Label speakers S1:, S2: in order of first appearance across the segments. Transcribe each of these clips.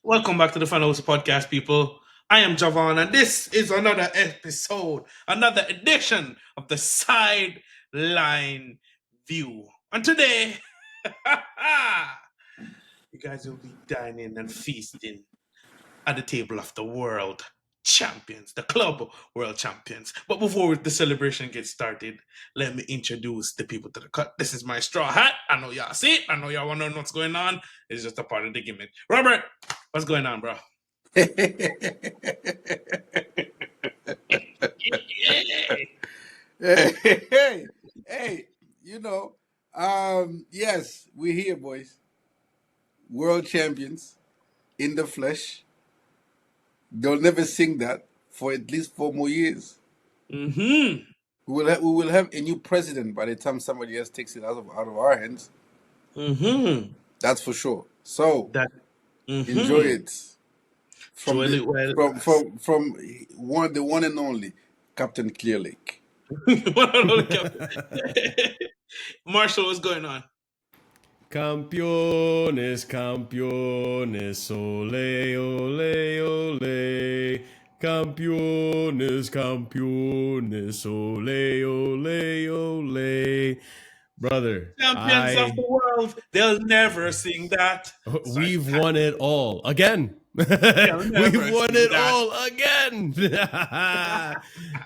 S1: Welcome back to the Final Host Podcast, people. I am Javon, and this is another episode, another edition of the Sideline View. And today, you guys will be dining and feasting at the table of the world champions, the club world champions. But before the celebration gets started, let me introduce the people to the cut. This is my straw hat. I know y'all see it. I know y'all want to know what's going on. It's just a part of the gimmick. Robert, what's going on, bro?
S2: hey, hey, yes, we're here, boys. World champions in the flesh. They'll never sing that for at least 4 more years.
S1: Mm-hmm.
S2: We will have a new president by the time somebody else takes it out of our hands.
S1: Mm-hmm.
S2: That's for sure. So
S1: That.
S2: enjoy
S1: Mm-hmm.
S2: it from
S1: Joel
S2: the
S1: well.
S2: from the one and only Captain Clearlake.
S1: Marshall, what's going on?
S3: Campeones, campeones, ole, ole, ole. Campeones, campeones, ole, ole, ole. Brother,
S1: Champions of the world. They'll never sing that.
S3: we've won it all again.
S1: They'll
S3: We've
S1: never
S3: won
S1: sing
S3: it
S1: that.
S3: all again.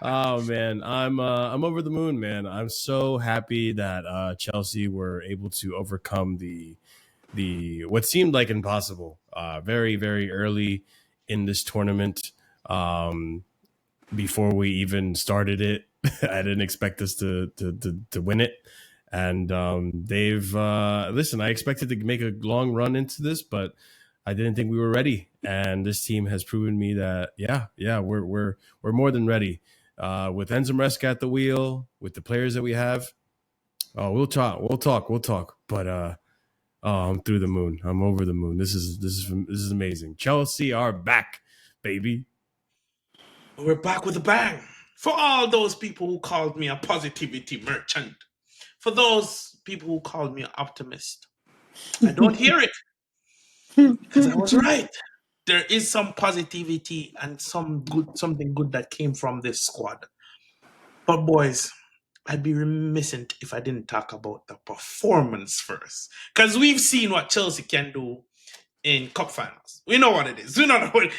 S3: Oh man, I'm over the moon, man. I'm so happy that Chelsea were able to overcome the what seemed like impossible very very early in this tournament. Before we even started it, I didn't expect us to win it. And they've listen. I expected to make a long run into this, but I didn't think we were ready. And this team has proven me that we're more than ready. With Enzo Maresca at the wheel, with the players that we have, we'll talk. But I'm through the moon. I'm over the moon. This is amazing. Chelsea are back, baby.
S1: We're back with a bang. For all those people who called me a positivity merchant, for those people who called me an optimist, I don't hear it because I was right. There is some positivity and something good that came from this squad. But boys, I'd be remiss if I didn't talk about the performance first, because we've seen what Chelsea can do in cup finals. We know what it is. We know what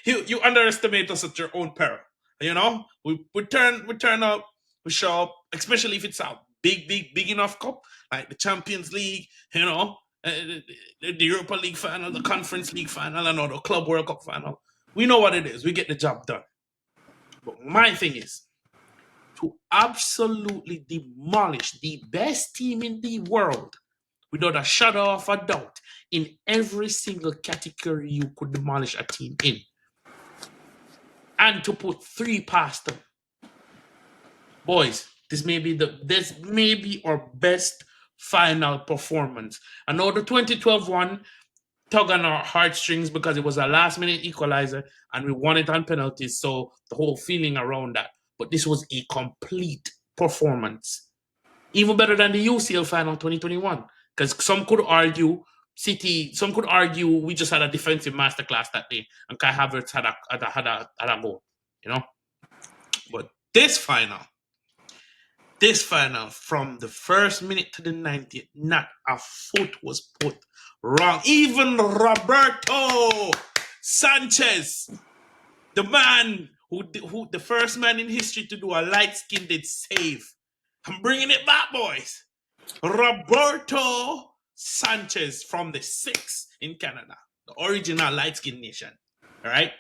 S1: you underestimate us at your own peril. You know, we turn up, we show up, especially if it's a big enough cup like the Champions League. You know, the Europa League final, the Conference League final, and the Club World Cup final. We know what it is. We get the job done. But my thing is to absolutely demolish the best team in the world without a shadow of a doubt in every single category you could demolish a team in, and to put 3 past them. Boys, this may be our best final performance. I know the 2012 one tug on our heartstrings because it was a last minute equalizer and we won it on penalties, so the whole feeling around that. But this was a complete performance. Even better than the UCL final 2021. Because some could argue we just had a defensive masterclass that day, and Kai Havertz had a goal, you know. But this final, from the first minute to the 90th, not a foot was put wrong. Even Roberto Sanchez, the man who the first man in history to do a light-skinned save. I'm bringing it back, boys. Roberto Sanchez from the 6 in Canada, the original light-skinned nation. All right?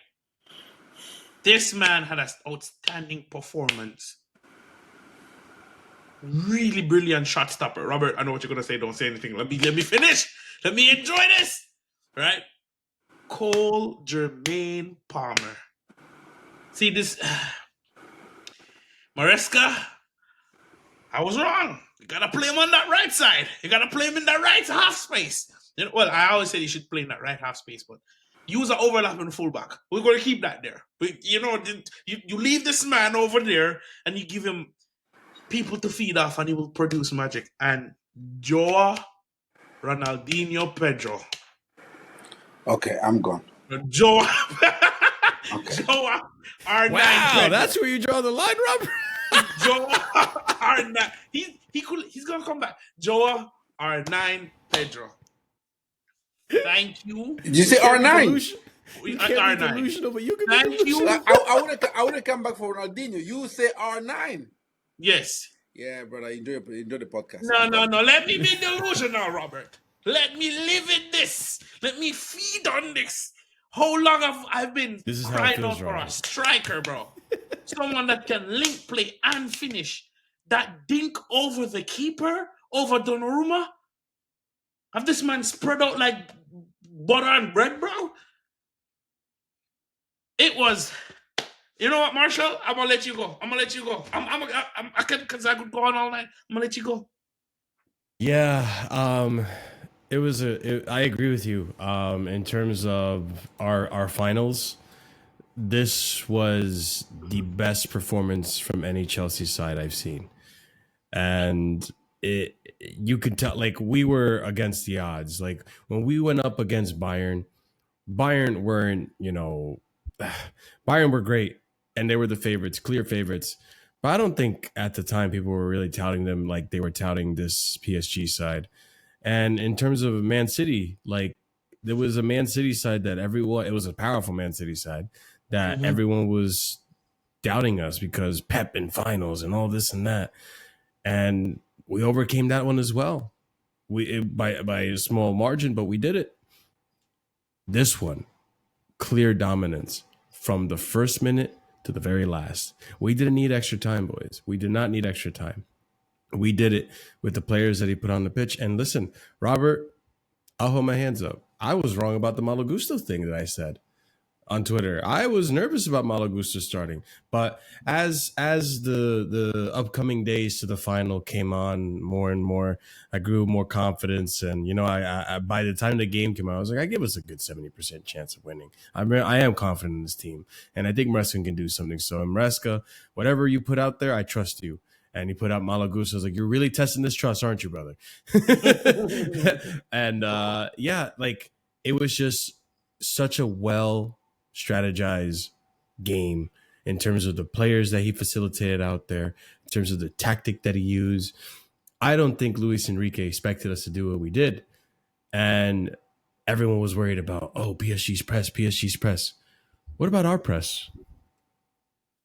S1: This man had an outstanding performance. Really brilliant shot stopper. Robert, I know what you're going to say. Don't say anything. Let me finish. Let me enjoy this. All right? Cole Jermaine Palmer. See this? Maresca, I was wrong. You got to play him on that right side. You got to play him in that right half space. Well, I always said you should play in that right half space, but use an overlapping fullback. We're going to keep that there. But, you leave this man over there and you give him people to feed off and he will produce magic. And Joao Ronaldinho Pedro.
S2: Okay, I'm gone.
S1: Joe.
S2: Okay.
S1: Joe R9
S3: Wow,
S1: Pedro.
S3: that's where you draw the line, Robert.
S1: Joe R9. He's gonna come back. Joe R9 Pedro. Thank you.
S2: Did you say
S3: You can't be
S2: R9?
S3: You can't be
S1: R9.
S3: delusional, but you can be
S1: Thank you.
S3: delusional.
S2: I would have come back for Ronaldinho. You say R9.
S1: Yes.
S2: Yeah, brother. Enjoy the podcast.
S1: No. Let me be delusional, Robert. Let me live in this. Let me feed on this. How long have I been
S3: This is how it
S1: crying
S3: feels,
S1: out for a
S3: Robert.
S1: striker, bro? Someone that can link play and finish. That dink over the keeper, over Donnarumma. Have this man spread out like butter and bread, bro? It was. You know what, Marshall? I'm gonna let you go. I can, because I could go on all night. I'm gonna let you go.
S3: Yeah, it was I agree with you. In terms of our finals, this was the best performance from any Chelsea side I've seen, and you could tell like we were against the odds. Like when we went up against Bayern weren't Bayern were great, and they were the favorites, clear favorites. But I don't think at the time people were really touting them like they were touting this PSG side. And in terms of Man City, like there was a Man City side that it was a powerful Man City side that everyone was doubting us because Pep in finals and all this and that. And we overcame that one as well. By a small margin, but we did it. This one, clear dominance from the first minute to the very last. We didn't need extra time, boys. We did not need extra time. We did it with the players that he put on the pitch. And listen, Robert, I'll hold my hands up. I was wrong about the Malo Gusto thing that I said on Twitter. I was nervous about Malo Gusto starting, but as the upcoming days to the final came on more and more, I grew more confidence. And I by the time the game came out, I was like, I give us a good 70% chance of winning. I am confident in this team, and I think Maresca can do something. So Maresca, whatever you put out there, I trust you. And he put out Malo Gusto. I was like, you're really testing this trust, aren't you, brother? And yeah, like it was just such a well strategized game in terms of the players that he facilitated out there, in terms of the tactic that he used. I don't think Luis Enrique expected us to do what we did. And everyone was worried about, PSG's press. What about our press?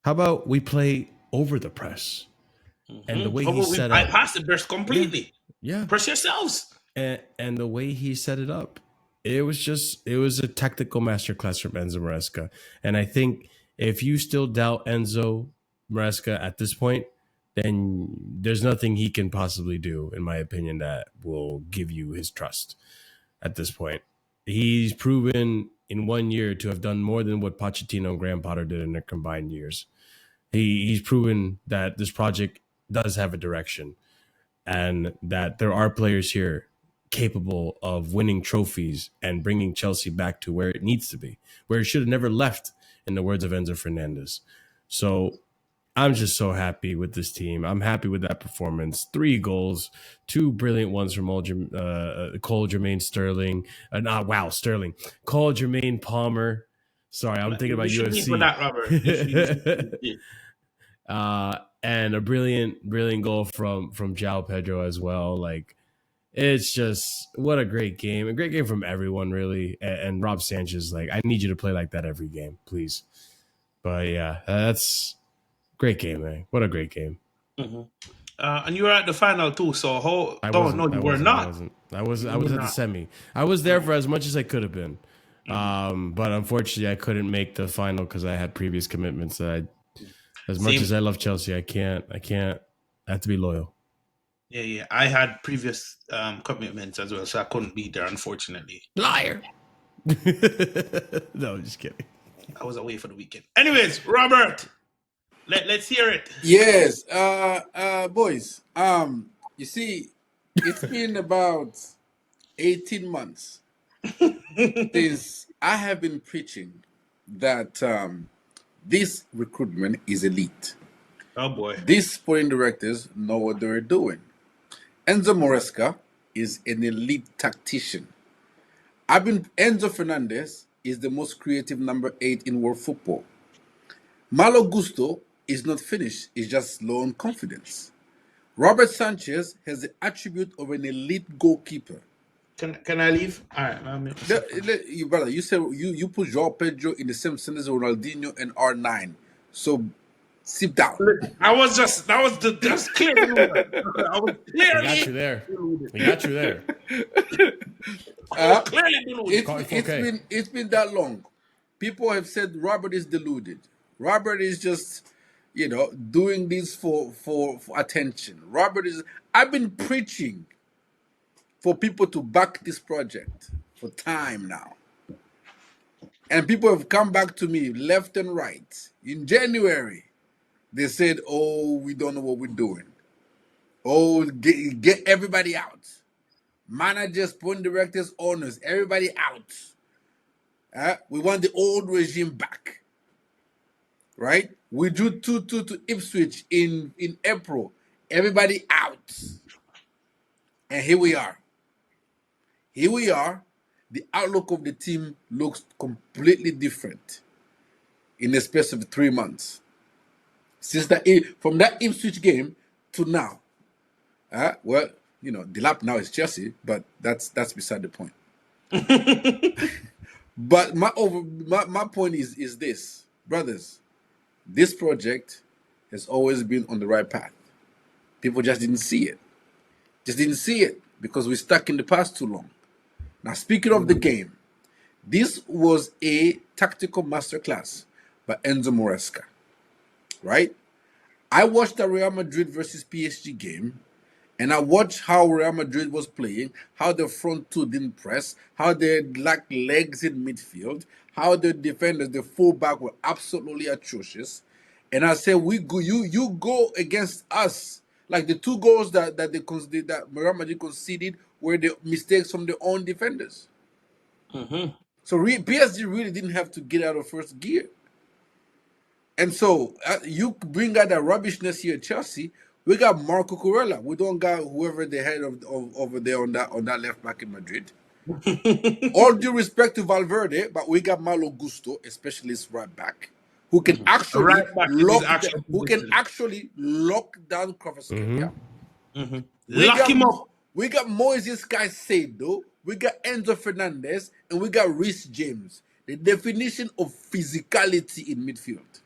S3: How about we play over the press? And the way he set up,
S1: bypassed the burst completely.
S3: Yeah.
S1: Press yourselves.
S3: And the way he set it up, it was a tactical masterclass from Enzo Maresca. And I think if you still doubt Enzo Maresca at this point, then there's nothing he can possibly do, in my opinion, that will give you his trust at this point. He's proven in 1 year to have done more than what Pochettino and Graham Potter did in their combined years. He's proven that this project does have a direction and that there are players here capable of winning trophies and bringing Chelsea back to where it needs to be, where it should have never left, in the words of Enzo Fernandez. So I'm just so happy with this team. I'm happy with that performance. 3 goals, 2 brilliant ones from Cole Jermaine Sterling. Sterling. Cole Jermaine Palmer. Sorry, I'm thinking about UFC.
S1: For that, Robert.
S3: And a brilliant goal from João Pedro as well. Like, it's just what a great game. A great game from everyone, really. And Rob Sanchez, like, I need you to play like that every game, please. But yeah, that's great game, man. What a great game.
S1: And you were at the final too, so you were not.
S3: I was at the semi. I was there for as much as I could have been. But unfortunately I couldn't make the final because I had previous commitments that as much as I love Chelsea, I can't. I have to be loyal.
S1: Yeah. I had previous commitments as well, so I couldn't be there, unfortunately.
S3: Liar. No, I'm just kidding.
S1: I was away for the weekend. Anyways, Robert, let's hear it.
S2: Yes, boys. You see, it's been about 18 months since I have been preaching that this recruitment is elite.
S1: Oh boy.
S2: These sporting directors know what they're doing. Enzo Maresca is an elite tactician. Enzo Fernandez is the most creative number 8 in world football. Malo Gusto is not finished, it's just low on confidence. Robert Sanchez has the attribute of an elite goalkeeper.
S1: Can I leave? All right, I'll mute myself.
S2: You, brother, you said you put João Pedro in the same sentence as Ronaldinho and R9. So sit down.
S1: I was just clearly. I was clearly.
S3: We got you there. We got you there.
S1: Clearly deluded.
S2: It's been that long. People have said Robert is deluded. Robert is just, doing this for attention. Robert is. I've been preaching for people to back this project for time now. And people have come back to me left and right. In January, they said, "Oh, we don't know what we're doing. Oh, get everybody out. Managers, point directors, owners, everybody out. We want the old regime back." Right? We drew 2-2 to Ipswich in April. Everybody out. And here we are. Here we are. The outlook of the team looks completely different in the space of 3 months. From that Ipswich game to now. The lap now is Chelsea, but that's beside the point. But my point is this, brothers. This project has always been on the right path. People just didn't see it. Just didn't see it because we're stuck in the past too long. Now, speaking of the game, this was a tactical masterclass by Enzo Maresca, right? I watched the Real Madrid versus PSG game, and I watched how Real Madrid was playing, how the front two didn't press, how they lacked legs in midfield, how the defenders, the fullback, were absolutely atrocious. And I said, you go against us. Like the 2 goals that Real Madrid conceded were the mistakes from their own defenders.
S1: Mm-hmm.
S2: So PSG really didn't have to get out of first gear. And so you bring out that rubbishness here at Chelsea. We got Marco Corella. We don't got whoever the head of over there on that left back in Madrid. All due respect to Valverde, but we got Malo Gusto, a specialist right back, who can actually lock down Kvaratskhelia.
S1: Mm-hmm. Lock him up.
S2: We got Moises Caicedo, we got Enzo Fernandez, and we got Reece James. The definition of physicality in midfield.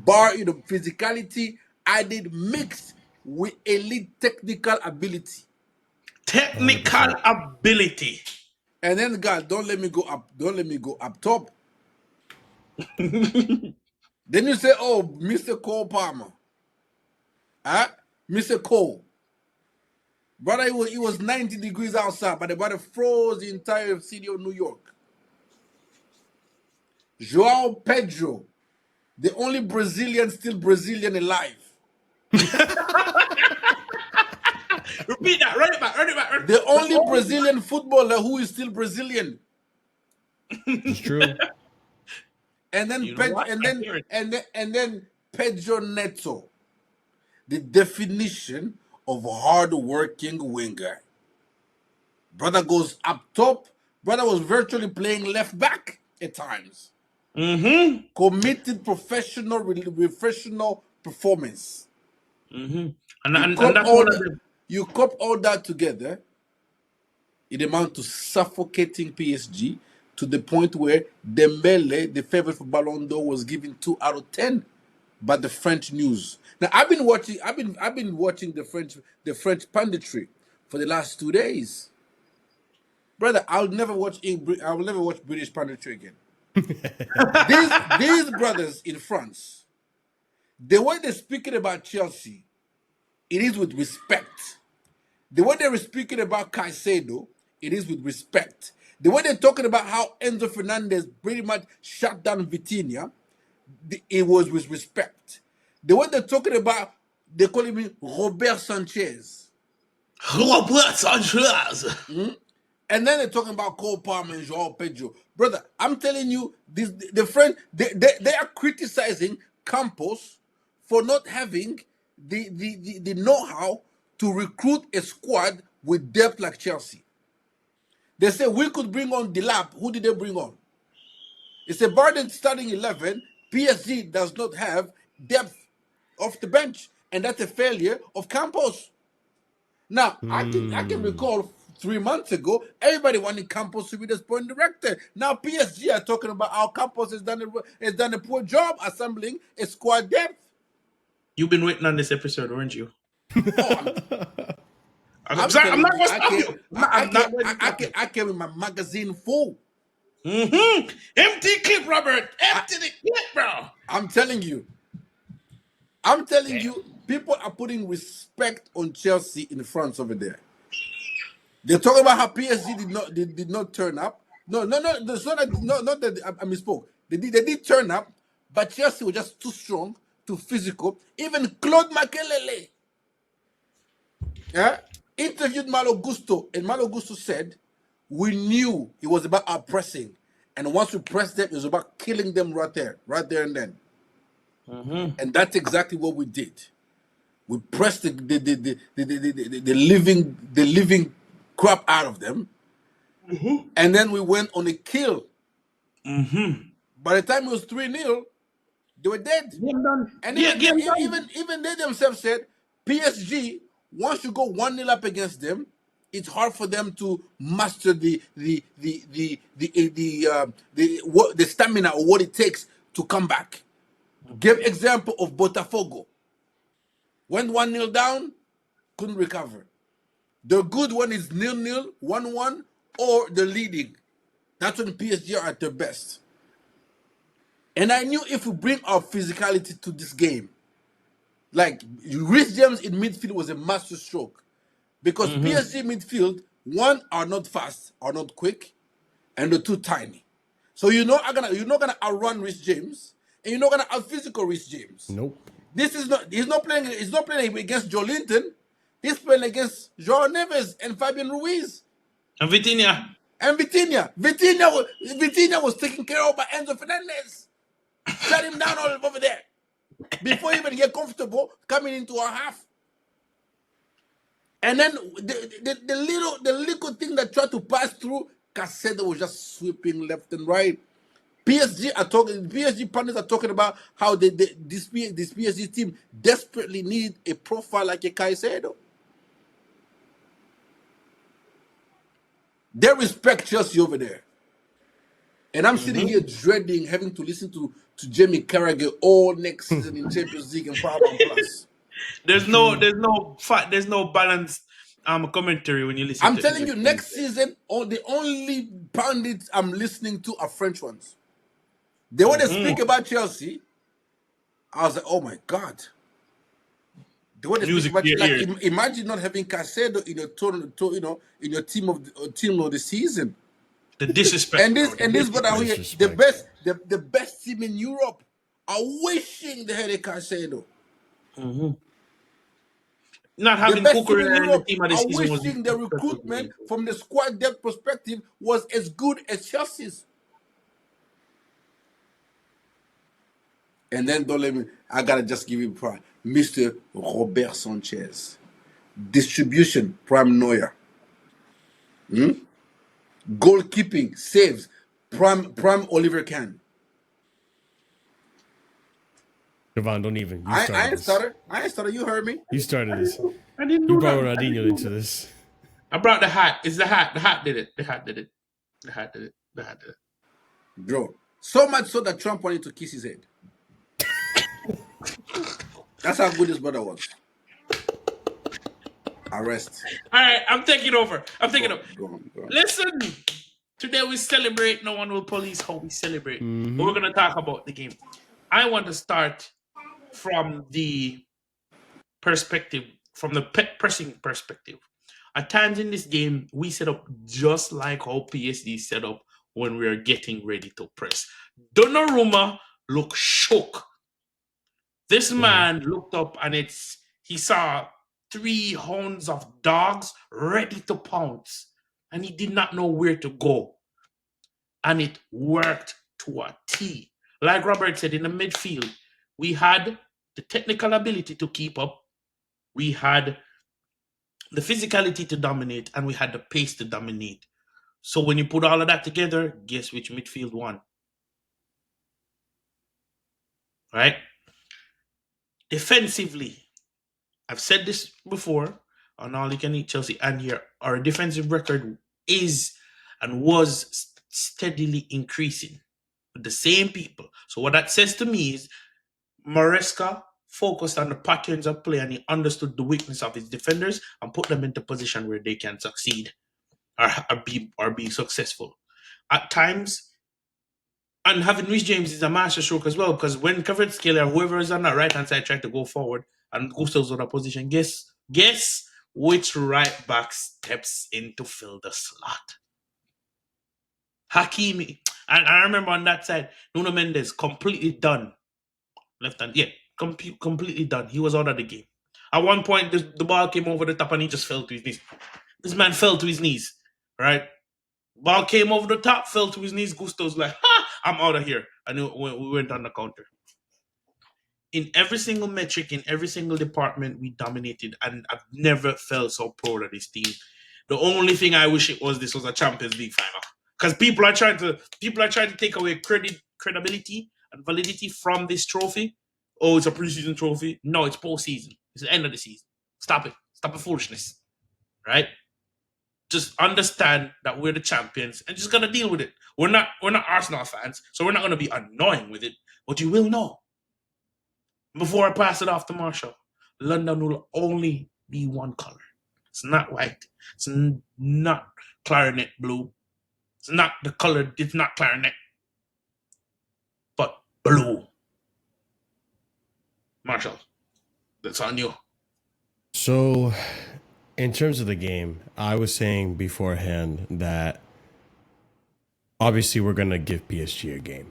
S2: Bar physicality added mixed with elite technical ability. And then, God, don't let me go up top. Then you say, "Oh, Mr. Cole Palmer, Mr. Cole, brother, it was 90 degrees outside, but the brother froze the entire city of New York." Joao Pedro, the only Brazilian still Brazilian alive.
S1: Repeat that. Run it back.
S2: The only Brazilian footballer who is still Brazilian.
S3: It's true.
S2: And then Pedro Neto, the definition of a hard-working winger. Brother goes up top. Brother was virtually playing left back at times.
S1: Mm-hmm.
S2: Committed professional performance.
S1: Mm-hmm. You
S2: cup all that together, it amounts to suffocating PSG to the point where Dembele, the favorite for Ballon d'Or, was given 2 out of 10 by the French news. Now I've been watching the French punditry for the last 2 days. Brother, I will never watch British punditry again. These brothers in France, the way they're speaking about Chelsea, it is with respect. The way they're speaking about Caicedo, it is with respect. The way they're talking about how Enzo Fernandez pretty much shut down Vitinha, it was with respect. The way they're talking about, they call him Robert Sanchez. And then they're talking about Cole Palmer and Joao Pedro. Brother, I'm telling you, the French, they are criticizing Campos for not having the know-how to recruit a squad with depth like Chelsea. They say we could bring on Delap. Who did they bring on? It's a Barden starting 11. PSG does not have depth off the bench, and that's a failure of Campos. Now, I can recall 3 months ago, everybody wanted Campos to be the sporting director. Now PSG are talking about how Campos has done a poor job assembling a squad depth.
S1: You've been waiting on this episode, weren't you?
S2: Oh,
S1: I'm
S2: I'm
S1: sorry, I'm
S2: telling
S1: not
S2: you,
S1: going to stop you. I'm not going to stop you.
S2: I came with my magazine full.
S1: Empty clip, Robert. Empty the clip, bro.
S2: I'm telling you, people are putting respect on Chelsea in France over there. They're talking about how PSG did not turn up. No. That's not that I misspoke. They did turn up, but Chelsea was just too strong, too physical. Even Claude Makelele, interviewed Malo Gusto, and Malo Gusto said, "We knew it was about our pressing, and once we pressed them, it was about killing them right there and then." And that's exactly what we did. We pressed the living crap out of them, and then we went on a kill. By the time it was 3-0, they were dead.
S1: Game done.
S2: And
S1: Game done.
S2: even they themselves said, PSG, once you go 1-0 up against them, it's hard for them to master the stamina or what it takes to come back. Give example of Botafogo. Went 1-0 down, couldn't recover. The good one is 0-0, 1-1, or they're leading. That's when PSG are at their best. And I knew if we bring our physicality to this game, like Reece James in midfield was a master stroke. Because PSG midfield, one, are not fast, are not quick, and they're too tiny. So you're not gonna outrun Reece James, and you're not gonna out physical Reece James.
S3: Nope.
S2: He's not playing against Joe Linton. He's playing against Joao Neves and Fabian Ruiz.
S1: And Vitinha.
S2: Vitinha was taken care of by Enzo Fernandez. Shut him down all over there. Before he even get comfortable coming into our half. And then the little thing that tried to pass through, Casado was just sweeping left and right. PSG partners are talking about how this PSG team desperately need a profile like a Caicedo. They respect Chelsea over there. And I'm sitting here dreading having to listen to Jamie Carragher all next season in Champions League and Paramount Plus.
S1: There's no balanced commentary when you listen.
S2: I'm telling you, next season, the only pundits I'm listening to are French ones. They want to speak about Chelsea. I was like, oh my God. They want to speak about imagine not having Caicedo in your in your team of the season.
S1: The disrespect.
S2: And this but out here, the best team in Europe are wishing they had a Caicedo.
S1: Not having Cucurella in the team of the season was
S2: wishing the recruitment from the squad depth perspective was as good as Chelsea's. And then I gotta just give you prime. Mr. Robert Sanchez. Distribution, prime Neuer. Goalkeeping, saves, prime Oliver Kahn.
S3: Javon, don't even.
S2: I ain't started. You heard me.
S3: You started this.
S1: I didn't know
S3: You brought
S1: that.
S3: Ronaldinho into this.
S1: I brought the hat. It's the hat. The hat did it. The hat did it.
S2: Bro, so much so that Trump wanted to kiss his head. That's how good his brother was. Arrest.
S1: All right, I'm taking over.
S2: Go on.
S1: Listen, today we celebrate. No one will police how we celebrate. But we're going to talk about the game. I want to start from the perspective, from the pressing perspective. At times in this game, we set up just like how PSG set up when we are getting ready to press. Donnarumma looked shook. This man looked up and he saw 3 hounds of dogs ready to pounce. And he did not know where to go. And it worked to a T. Like Robert said, in the midfield, we had the technical ability to keep up. We had the physicality to dominate. And we had the pace to dominate. So when you put all of that together, guess which midfield won? right? Defensively, I've said this before on All You Can Eat Chelsea and here, our defensive record is and was steadily increasing with the same people. So what that says to me is Maresca focused on the patterns of play and he understood the weakness of his defenders and put them into position where they can succeed or be successful. At times, and having Rhys James is a master stroke as well, because when Kvaratskhelia or whoever is on that right hand side trying to go forward and Gustav's on a position, guess which right back steps in to fill the slot? Hakimi. And I remember on that side, Nuno Mendes completely done. Left hand, yeah, completely done. He was out of the game. At one point, the ball came over the top and he just fell to his knees. This man fell to his knees, right? Ball came over the top, fell to his knees. Gusto's like, ha, I'm out of here. And we went on the counter. In every single metric, in every single department, we dominated. And I've never felt so proud of this team. The only thing I wish this was a Champions League final. Because people are trying to take away credibility and validity from this trophy. Oh, it's a preseason trophy. No, it's postseason. It's the end of the season. Stop it. Stop the foolishness. Right? Just understand that we're the champions and just gonna deal with it. We're not Arsenal fans, so we're not gonna be annoying with it. But you will know. Before I pass it off to Marshall, London will only be one color. It's not white. It's not clarinet blue. It's not the color. It's not clarinet, but blue. Marshall, that's on you.
S3: So, in terms of the game, I was saying beforehand that obviously we're going to give PSG a game.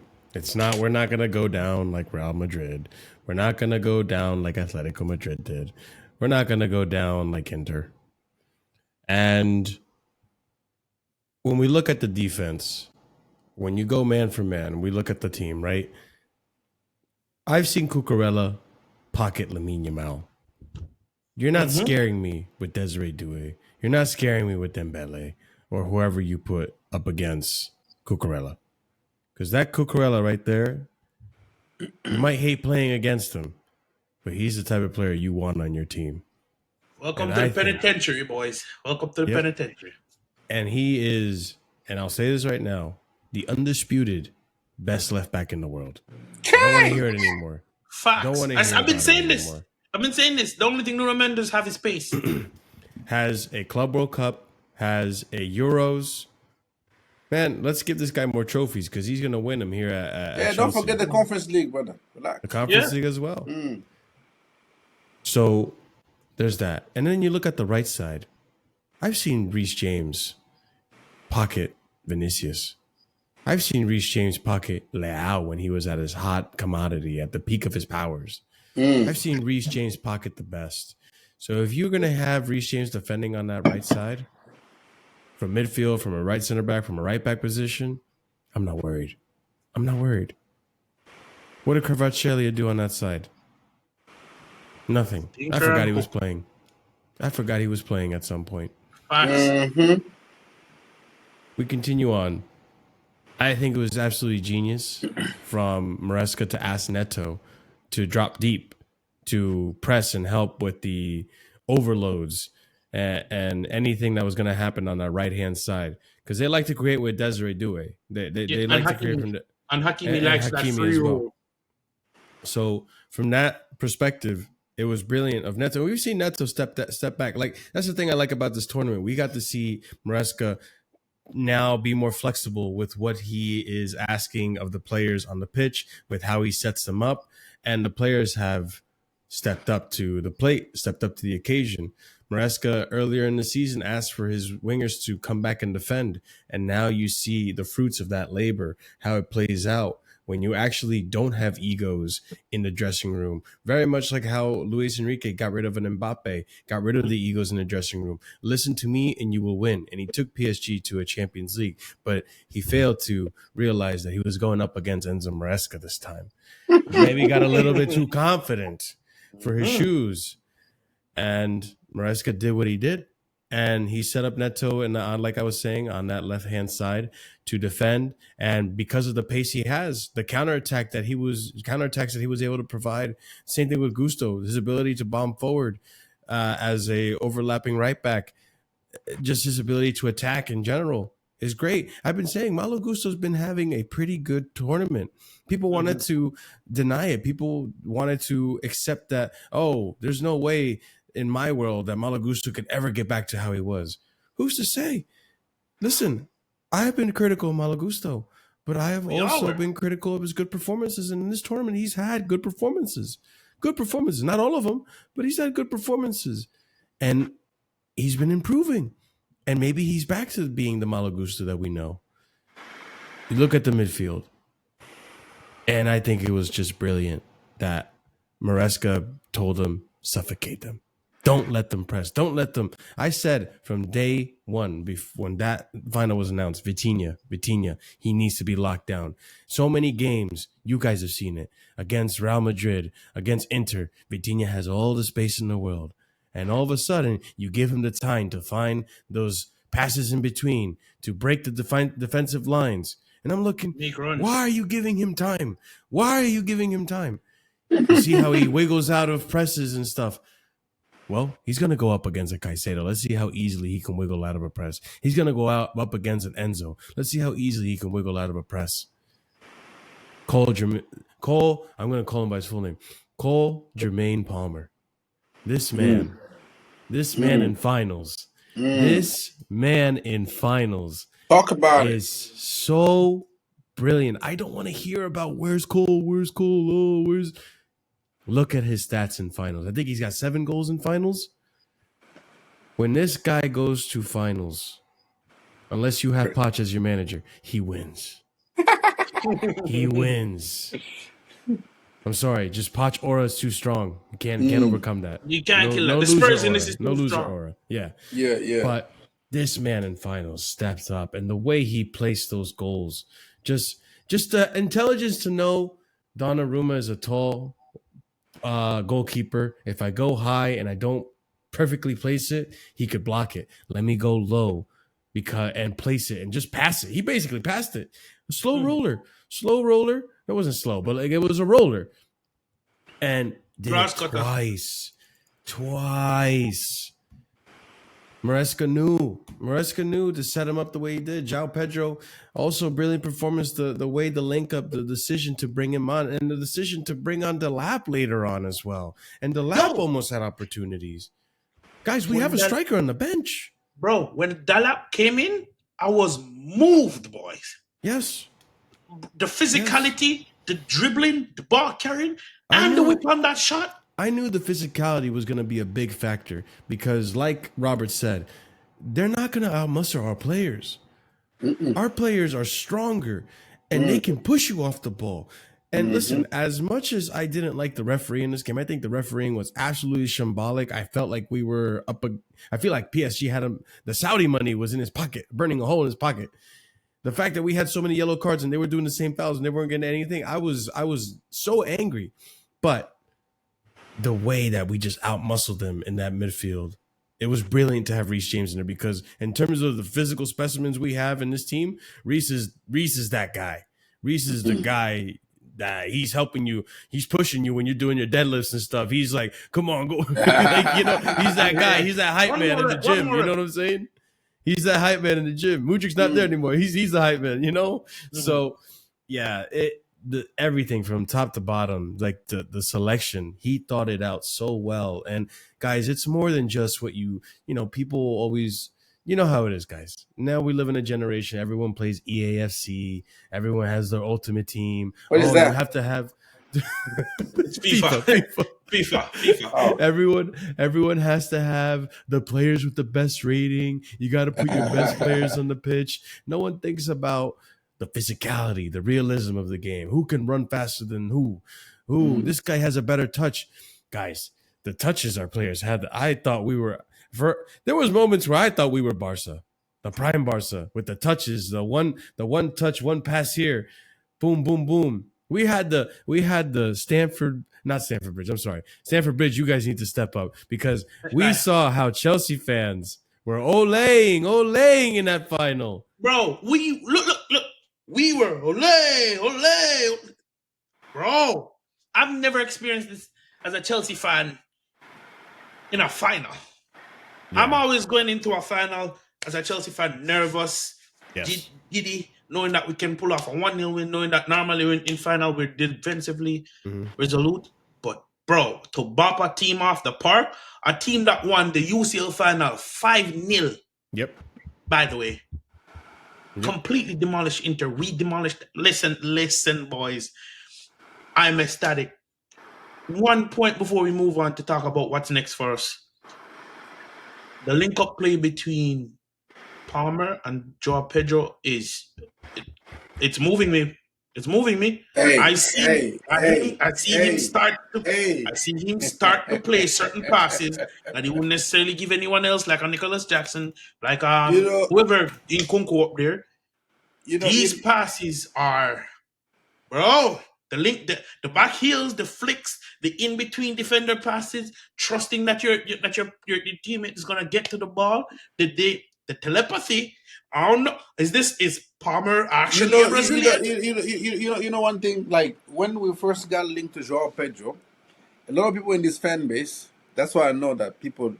S3: We're not going to go down like Real Madrid. We're not going to go down like Atletico Madrid did. We're not going to go down like Inter. And when we look at the defense, when you go man for man, we look at the team, right? I've seen Cucurella pocket Lamine Yamal. You're not scaring me with Desiree Doué. You're not scaring me with Dembele or whoever you put up against Cucurella. Because that Cucurella right there, you might hate playing against him, but he's the type of player you want on your team.
S1: Welcome to the penitentiary, boys. Welcome to the penitentiary.
S3: And he is, and I'll say this right now, the undisputed best left back in the world. I don't want to hear it anymore.
S1: Facts. I've been saying this. I've been saying this. The only thing Nuno Mendes have is pace.
S3: Has a Club World Cup, has a Euros. Man, let's give this guy more trophies because he's going to win them here at
S2: don't forget the Conference League, brother. Relax.
S3: The Conference League as well. So there's that. And then you look at the right side. I've seen Rhys James pocket Vinicius. I've seen Rhys James pocket Leao when he was at his hot commodity, at the peak of his powers. I've seen Rhys James pocket the best. So if you're going to have Rhys James defending on that right side, from midfield, from a right center back, from a right back position, I'm not worried. I'm not worried. What did Kvaratskhelia do on that side? Nothing. I forgot he was playing. I forgot he was playing at some point. We continue on. I think it was absolutely genius from Maresca to ask Neto to drop deep, to press and help with the overloads and anything that was going to happen on that right-hand side. Because they like to create with Desiree Doué. They like to create from the...
S1: And Hakimi likes that free roll.
S3: So from that perspective, it was brilliant of Neto. We've seen Neto step back. Like, that's the thing I like about this tournament. We got to see Maresca now be more flexible with what he is asking of the players on the pitch, with how he sets them up. And the players have stepped up to the plate, stepped up to the occasion. Maresca earlier in the season asked for his wingers to come back and defend. And now you see the fruits of that labor, how it plays out when you actually don't have egos in the dressing room. Very much like how Luis Enrique got rid of an Mbappe, got rid of the egos in the dressing room. Listen to me and you will win. And he took PSG to a Champions League, but he failed to realize that he was going up against Enzo Maresca this time. Maybe got a little bit too confident for his shoes. And Maresca did what he did. and he set up Neto and like I was saying on that left hand side to defend. And because of the pace he has, the counterattacks that he was able to provide. Same thing with Gusto, his ability to bomb forward as a overlapping right back, just his ability to attack in general is great. I've been saying Malo Gusto's been having a pretty good tournament. People wanted to deny it. People wanted to accept that, oh, there's no way in my world that Malo Gusto could ever get back to how he was. Who's to say? Listen, I have been critical of Malo Gusto, but I have also been critical of his good performances. And in this tournament, he's had good performances. Good performances. Not all of them, but he's had good performances. And he's been improving. And maybe he's back to being the Malo Gusto that we know. You look at the midfield. And I think it was just brilliant that Maresca told him, suffocate them. Don't let them press. Don't let them. I said from day one, when that final was announced, Vitinha, he needs to be locked down. So many games, you guys have seen it, against Real Madrid, against Inter. Vitinha has all the space in the world. And all of a sudden, you give him the time to find those passes in between, to break the defensive lines. And I'm looking, why are you giving him time? Why are you giving him time? You see how he wiggles out of presses and stuff. Well, he's going to go up against a Caicedo. Let's see how easily he can wiggle out of a press. He's going to go up against an Enzo. Let's see how easily he can wiggle out of a press. Cole, I'm going to call him by his full name. Cole Jermaine Palmer. This man in finals. This man in finals.
S2: Talk about
S3: is so brilliant. I don't want to hear about where's Cole. Oh, where's... Look at his stats in finals. I think he's got 7 goals in finals. When this guy goes to finals, unless you have Poch as your manager, he wins. He wins. I'm sorry, just Poch aura is too strong. You can't overcome that.
S1: You can't kill it. The Spurs in this is
S3: no loser
S1: strong.
S3: aura. Yeah.
S2: Yeah.
S3: But this man in finals steps up, and the way he placed those goals, just the intelligence to know Donnarumma is a tall goalkeeper. If I go high and I don't perfectly place it, he could block it. Let me go low and place it and just pass it. He basically passed it. A slow roller. It wasn't slow, but like it was a roller. And did it twice. Maresca knew to set him up the way he did. João Pedro, also brilliant performance. The way the link up, the decision to bring him on, and the decision to bring on Delap later on as well. And Delap almost had opportunities. Guys, we have a striker on the bench.
S1: Bro, when Delap came in, I was moved, boys.
S3: Yes.
S1: The physicality, the dribbling, the ball carrying, and the whip on that shot.
S3: I knew the physicality was going to be a big factor because, like Robert said, they're not going to outmuscle our players. Our players are stronger, and they can push you off the ball. And listen, as much as I didn't like the referee in this game, I think the refereeing was absolutely shambolic. I felt like we were I feel like PSG had the Saudi money was in his pocket, burning a hole in his pocket. The fact that we had so many yellow cards and they were doing the same fouls and they weren't getting anything, I was so angry. But the way that we just outmuscled them in that midfield, it was brilliant to have Reece James in there because in terms of the physical specimens we have in this team, Reece is that guy. Reece is the guy that he's helping you. He's pushing you when you're doing your deadlifts and stuff. He's like, come on, go. He's that guy. He's that hype man in the gym. You know what I'm saying? He's that hype man in the gym. Mudrik's not there anymore. He's the hype man, So, yeah, everything from top to bottom, like the selection, he thought it out so well. And guys, it's more than just what people always, how it is, guys. Now we live in a generation. Everyone plays EAFC. Everyone has their ultimate team.
S2: What is that?
S3: You have to have
S1: It's FIFA.
S2: Oh.
S3: Everyone has to have the players with the best rating. You got to put your best players on the pitch. No one thinks about the physicality, the realism of the game. Who can run faster than who? This guy has a better touch. Guys, the touches our players had, I thought we were there was moments where I thought we were Barca, the prime Barca, with the touches, the one touch, one pass here, boom, boom, boom. We had the Stamford Bridge. I'm sorry. Stamford Bridge, you guys need to step up because we saw how Chelsea fans We're olaying in that final.
S1: Bro, we look. We were ole. Bro, I've never experienced this as a Chelsea fan in a final.
S3: Yeah.
S1: I'm always going into a final as a Chelsea fan nervous,
S3: Yes.
S1: giddy, knowing that we can pull off a 1-0 win, knowing that normally in final we're defensively resolute. But bro, to bop a team off the park, a team that won the UCL final 5-0,
S3: Yep.
S1: by the way, completely demolished Inter. We demolished. Listen, boys. I'm ecstatic. One point before we move on to talk about what's next for us. The link-up play between Palmer and Joao Pedro it's moving me. It's moving me. I see him start to play certain passes that he wouldn't necessarily give anyone else, like a Nicholas Jackson, like whoever in Kunku up there. These passes are, bro. The link, the back heels, the flicks, the in between defender passes, trusting that your teammate is gonna get to the ball. The telepathy. I don't know. Is Palmer actually a Brazilian?
S2: You know one thing. Like when we first got linked to Joao Pedro, a lot of people in this fan base. That's why I know that people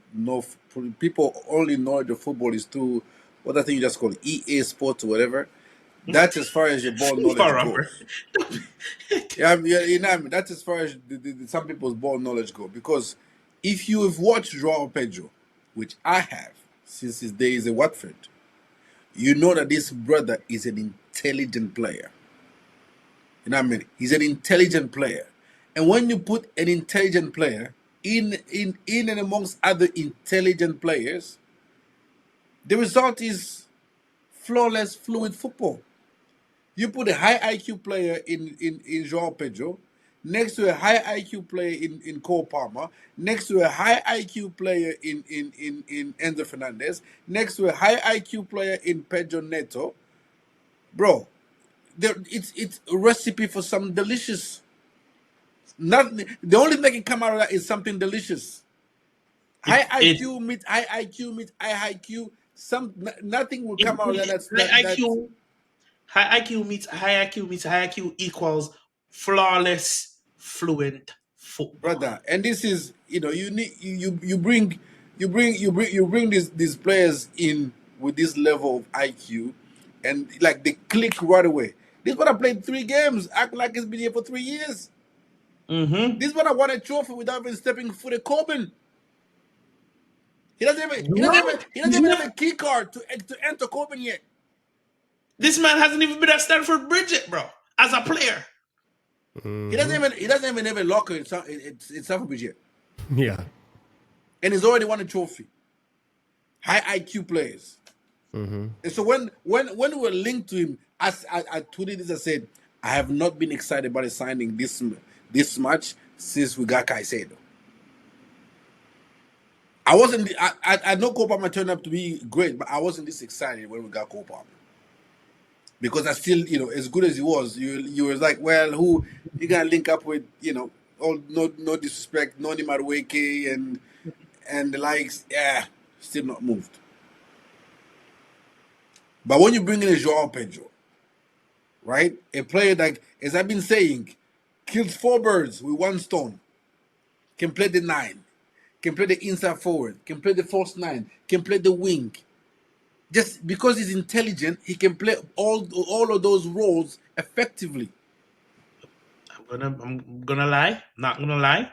S2: only know the football is through what I think you just call EA Sports or whatever. That's as far as your ball knowledge goes. Yeah, you know what I mean? That's as far as some people's ball knowledge go. Because if you have watched Joao Pedro, which I have since his days at Watford, you know that this brother is an intelligent player. You know what I mean? He's an intelligent player. And when you put an intelligent player in and amongst other intelligent players, the result is flawless, fluid football. You put a high IQ player in Joao Pedro, next to a high IQ player in Cole Palmer, next to a high IQ player in Enzo Fernandez, next to a high IQ player in Pedro Neto, bro, it's a recipe for something delicious. The only thing that can come out of that is something delicious. High IQ meets high IQ meets high IQ. Nothing will come out of that.
S1: High IQ meets high IQ meets high IQ equals flawless, fluent football.
S2: Brother, and this is you bring these players in with this level of IQ, and like they click right away. This brother played 3 games, act like he's been here for 3 years. This brother won a trophy without even stepping foot at Corbin. He doesn't even have a key card to enter Corbin yet.
S1: This man hasn't even been at Stamford Bridge yet, bro. As a player,
S2: he doesn't even have a locker in Stamford Bridge yet.
S3: Yeah,
S2: and he's already won a trophy. High IQ players. And so when we were linked to him, I tweeted this. I said, I have not been excited about his signing this much since we got Caicedo. I wasn't. I know Cole Palmer turned up to be great, but I wasn't this excited when we got Cole Palmer. Because I still, as good as he was, you was like, well, who you gonna link up with? No disrespect, Noni Madueke and the likes. Yeah, still not moved. But when you bring in a Joao Pedro, right, a player that, as I've been saying, kills 4 birds with 1 stone, can play the 9, can play the inside forward, can play the false 9, can play the wing. Just because he's intelligent, he can play all of those roles effectively.
S1: I'm gonna lie. Not gonna lie.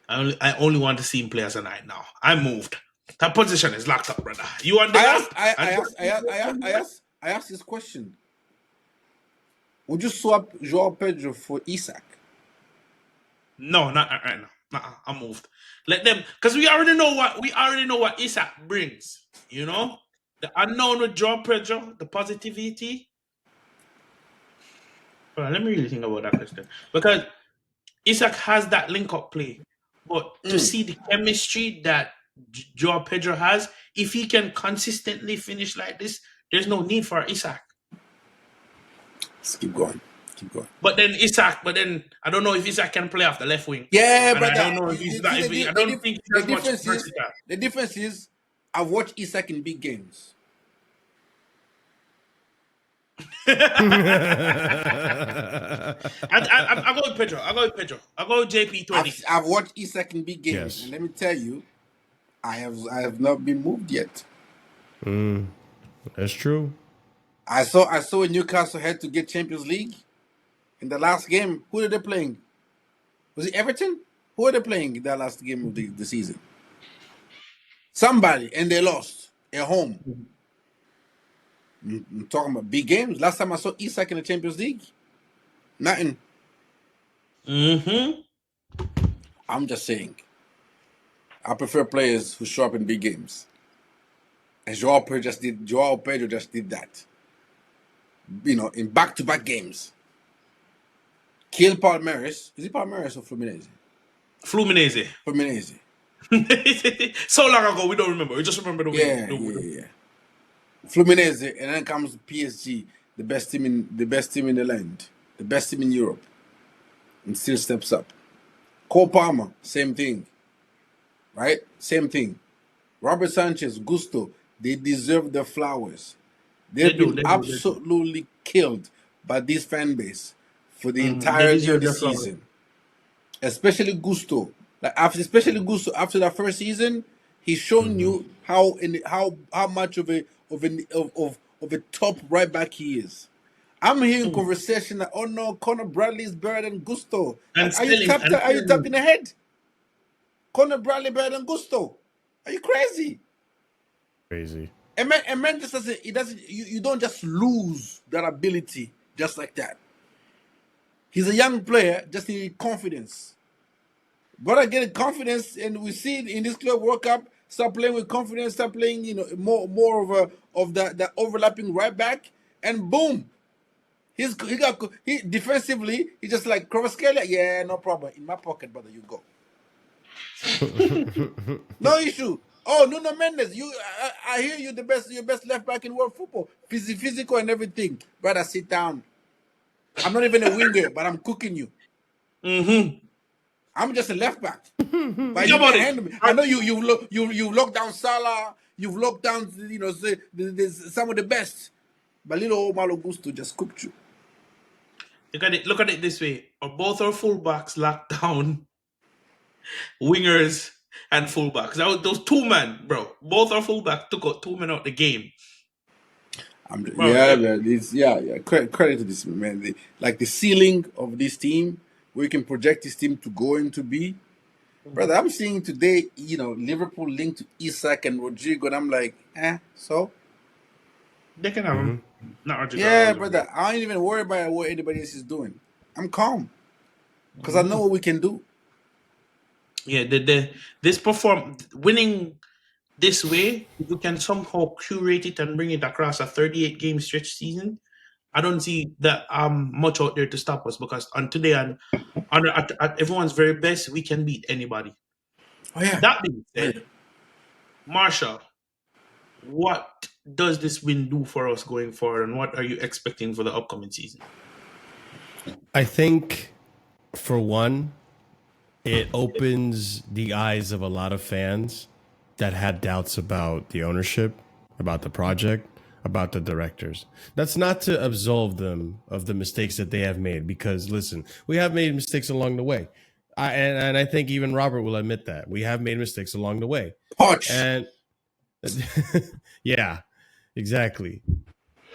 S1: I only want to see him play as a 9 now. I moved. That position is locked up, brother. You understand?
S2: I asked this question. Would you swap Joao Pedro for Isak?
S1: No, not right now. I moved. Let them, because we already know what Isak brings. The unknown with Joao Pedro, the positivity. Well, let me really think about that question, because Isak has that link-up play, but to see the chemistry that Joao Pedro has, if he can consistently finish like this, there's no need for Isak.
S2: Let's keep going.
S1: But then I don't know if Isak can play off the left wing.
S2: Yeah, but
S1: I don't know if he's that. I don't think he's that much versatile.
S2: The difference is I've watched Isak in big games.
S1: I go with Pedro. I go with Pedro. I go with JP20.
S2: I've watched Isak in big games,
S3: Yes.
S2: and let me tell you, I have not been moved yet.
S3: That's true.
S2: I saw Newcastle had to get Champions League in the last game. Who are they playing? Was it Everton? Who are they playing in that last game of the season? Somebody, and they lost at home. I'm talking about big games. Last time I saw Isak in the Champions League, nothing.
S1: Mm-hmm.
S2: I'm just saying. I prefer players who show up in big games. And Joao Pedro just did that. In back-to-back games. Kill Palmeiras. Is it Palmeiras or Fluminense?
S1: Fluminense.
S2: Fluminense.
S1: So long ago, we don't remember. We just remember the win.
S2: Yeah. Fluminense, and then comes PSG, the best team in the land, the best team in Europe, and still steps up. Cole Palmer, same thing, right? Same thing. Robert Sanchez, Gusto, they deserve their flowers. They've been absolutely killed by this fan base for the entirety of the season. Especially Gusto. Especially Gusto after that first season, he's shown you how much of a top right back he is. I'm hearing conversation that, oh no, Conor Bradley is better than Gusto. Are you tapped in the head? Conor Bradley better than Gusto? Are you crazy?
S3: Crazy.
S2: And man just doesn't. You don't just lose that ability just like that. He's a young player, just need confidence. Gotta get confidence, and we see it in this club World Cup. Start playing with confidence. Start playing, more of that overlapping right back, and boom, he defensively. He's just like Kvaratskhelia. Yeah, no problem. In my pocket, brother, you go. No issue. Oh, Nuno Mendes, I hear you your best left back in world football, physical and everything. Brother, sit down. I'm not even a winger, but I'm cooking you. I'm just a left back. But you can't handle me. I know you've locked down Salah. You've locked down some of the best. But little old Malo Gusto just cooked you.
S1: Look at it this way. Both our fullbacks locked down wingers and fullbacks. Those two men, bro. Both our fullbacks took out 2 men out the game.
S2: Credit to this man. The ceiling of this team, where you can project this team to go into be. Brother, I'm seeing today, Liverpool linked to Isak and Rodrigo, and I'm like, so?
S1: They can have him. Not Rodrigo.
S2: Yeah, brother, I ain't even worried about what anybody else is doing. I'm calm. Because I know what we can do.
S1: Yeah, winning this way, if you can somehow curate it and bring it across a 38 game stretch season, I don't see that much out there to stop us, because on today and at everyone's very best, we can beat anybody.
S2: Oh yeah.
S1: That being said, Marshall, what does this win do for us going forward, and what are you expecting for the upcoming season?
S3: I think, for one, it opens the eyes of a lot of fans that had doubts about the ownership, about the project, about the directors. That's not to absolve them of the mistakes that they have made, because listen, we have made mistakes along the way. And I think even Robert will admit that we have made mistakes along the way.
S2: Poch.
S3: And yeah, exactly.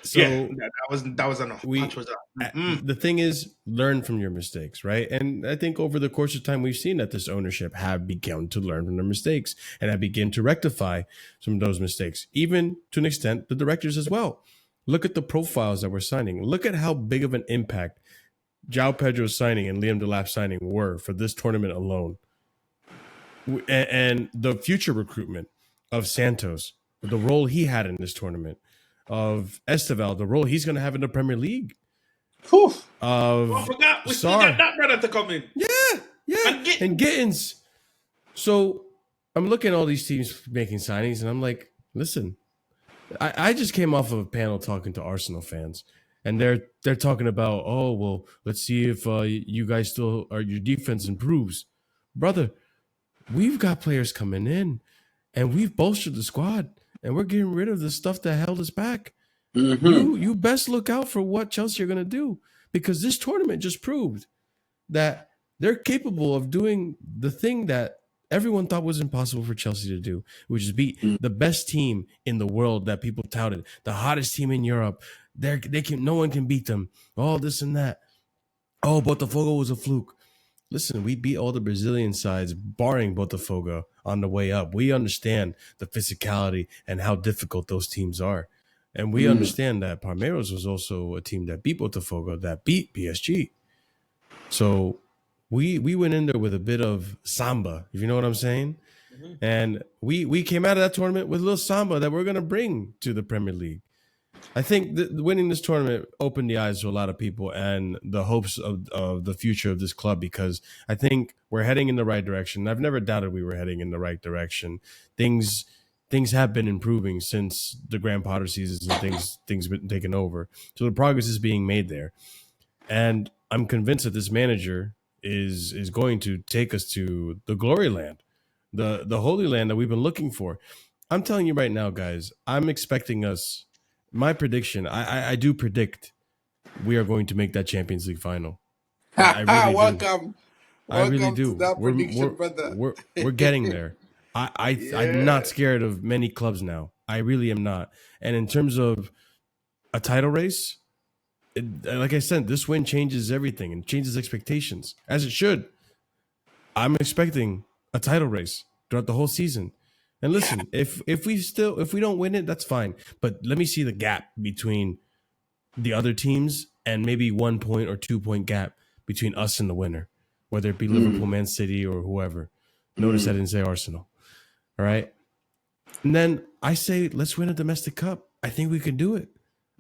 S3: So
S1: that was enough.
S3: The thing is, learn from your mistakes, right? And I think over the course of time, we've seen that this ownership have begun to learn from their mistakes and have begun to rectify some of those mistakes, even to an extent, the directors as well. Look at the profiles that we're signing. Look at how big of an impact João Pedro's signing and Liam Delap's signing were for this tournament alone. And the future recruitment of Santos, the role he had in this tournament, of Esteval, the role he's going to have in the Premier League.
S1: I forgot. We still got that brother to come in.
S3: Yeah. And Gittins. So I'm looking at all these teams making signings, and I'm like, listen, I just came off of a panel talking to Arsenal fans, and they're talking about, oh, well, let's see if you guys still, or your defense improves. Brother, we've got players coming in and we've bolstered the squad, and we're getting rid of the stuff that held us back.
S2: Mm-hmm.
S3: You best look out for what Chelsea are going to do, because this tournament just proved that they're capable of doing the thing that everyone thought was impossible for Chelsea to do, which is beat the best team in the world that people touted, the hottest team in Europe. No one can beat them. All this and that. Oh, Botafogo was a fluke. Listen, we beat all the Brazilian sides, barring Botafogo, on the way up. We understand the physicality and how difficult those teams are. And we understand that Palmeiras was also a team that beat Botafogo, that beat PSG. So we went in there with a bit of samba, if you know what I'm saying.
S1: Mm-hmm.
S3: And we came out of that tournament with a little samba that we're going to bring to the Premier League. I think winning this tournament opened the eyes to a lot of people and the hopes of the future of this club, because I think we're heading in the right direction. I've never doubted we were heading in the right direction. Things have been improving since the Graham Potter seasons, and things been taken over. So the progress is being made there. And I'm convinced that this manager is going to take us to the glory land, the holy land that we've been looking for. I'm telling you right now, guys, I'm expecting us. My prediction, I do predict we are going to make that Champions League final. I really do.
S2: Welcome.
S3: I really
S2: Welcome to
S3: do.
S2: that prediction, brother.
S3: We're getting there. I'm
S2: Yeah.
S3: not scared of many clubs now. I really am not. And in terms of a title race, like I said, this win changes everything and changes expectations, as it should. I'm expecting a title race throughout the whole season. And listen, if we don't win it, that's fine. But let me see the gap between the other teams, and maybe 1 point or 2 point gap between us and the winner, whether it be Liverpool, Man City, or whoever. Notice I didn't say Arsenal. All right. And then I say, let's win a domestic cup. I think we can do it.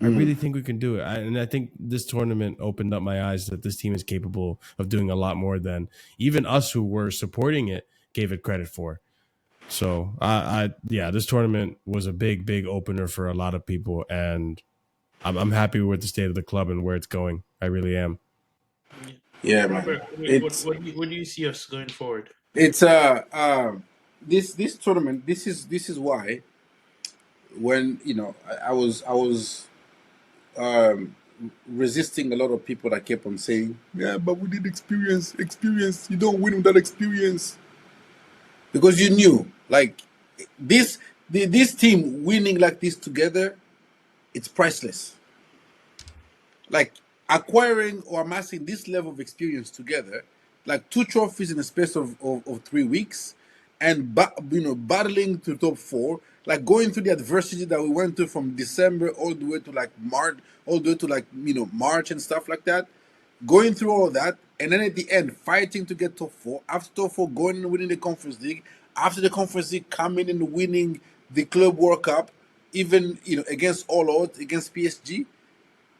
S3: I really think we can do it. And I think this tournament opened up my eyes that this team is capable of doing a lot more than even us who were supporting it gave it credit for. So, this tournament was a big opener for a lot of people, and I'm happy with the state of the club and where it's going. I really am.
S2: Yeah, man.
S1: Robert,
S2: It's
S1: what do you see us going forward?
S2: it's this tournament. This is why when I was resisting a lot of people that kept on saying, yeah, but we did experience. You don't win without experience, because you knew like this team winning like this together, it's priceless. Like acquiring or amassing this level of experience together, like 2 trophies in the space of 3 weeks, and battling to top four, like going through the adversity that we went through from December all the way to like March, all the way to like March and stuff like that, going through all that, and then at the end fighting to get top four. After top four, going and winning the Conference League. After the Conference League, coming and winning the Club World Cup, even against all odds against PSG.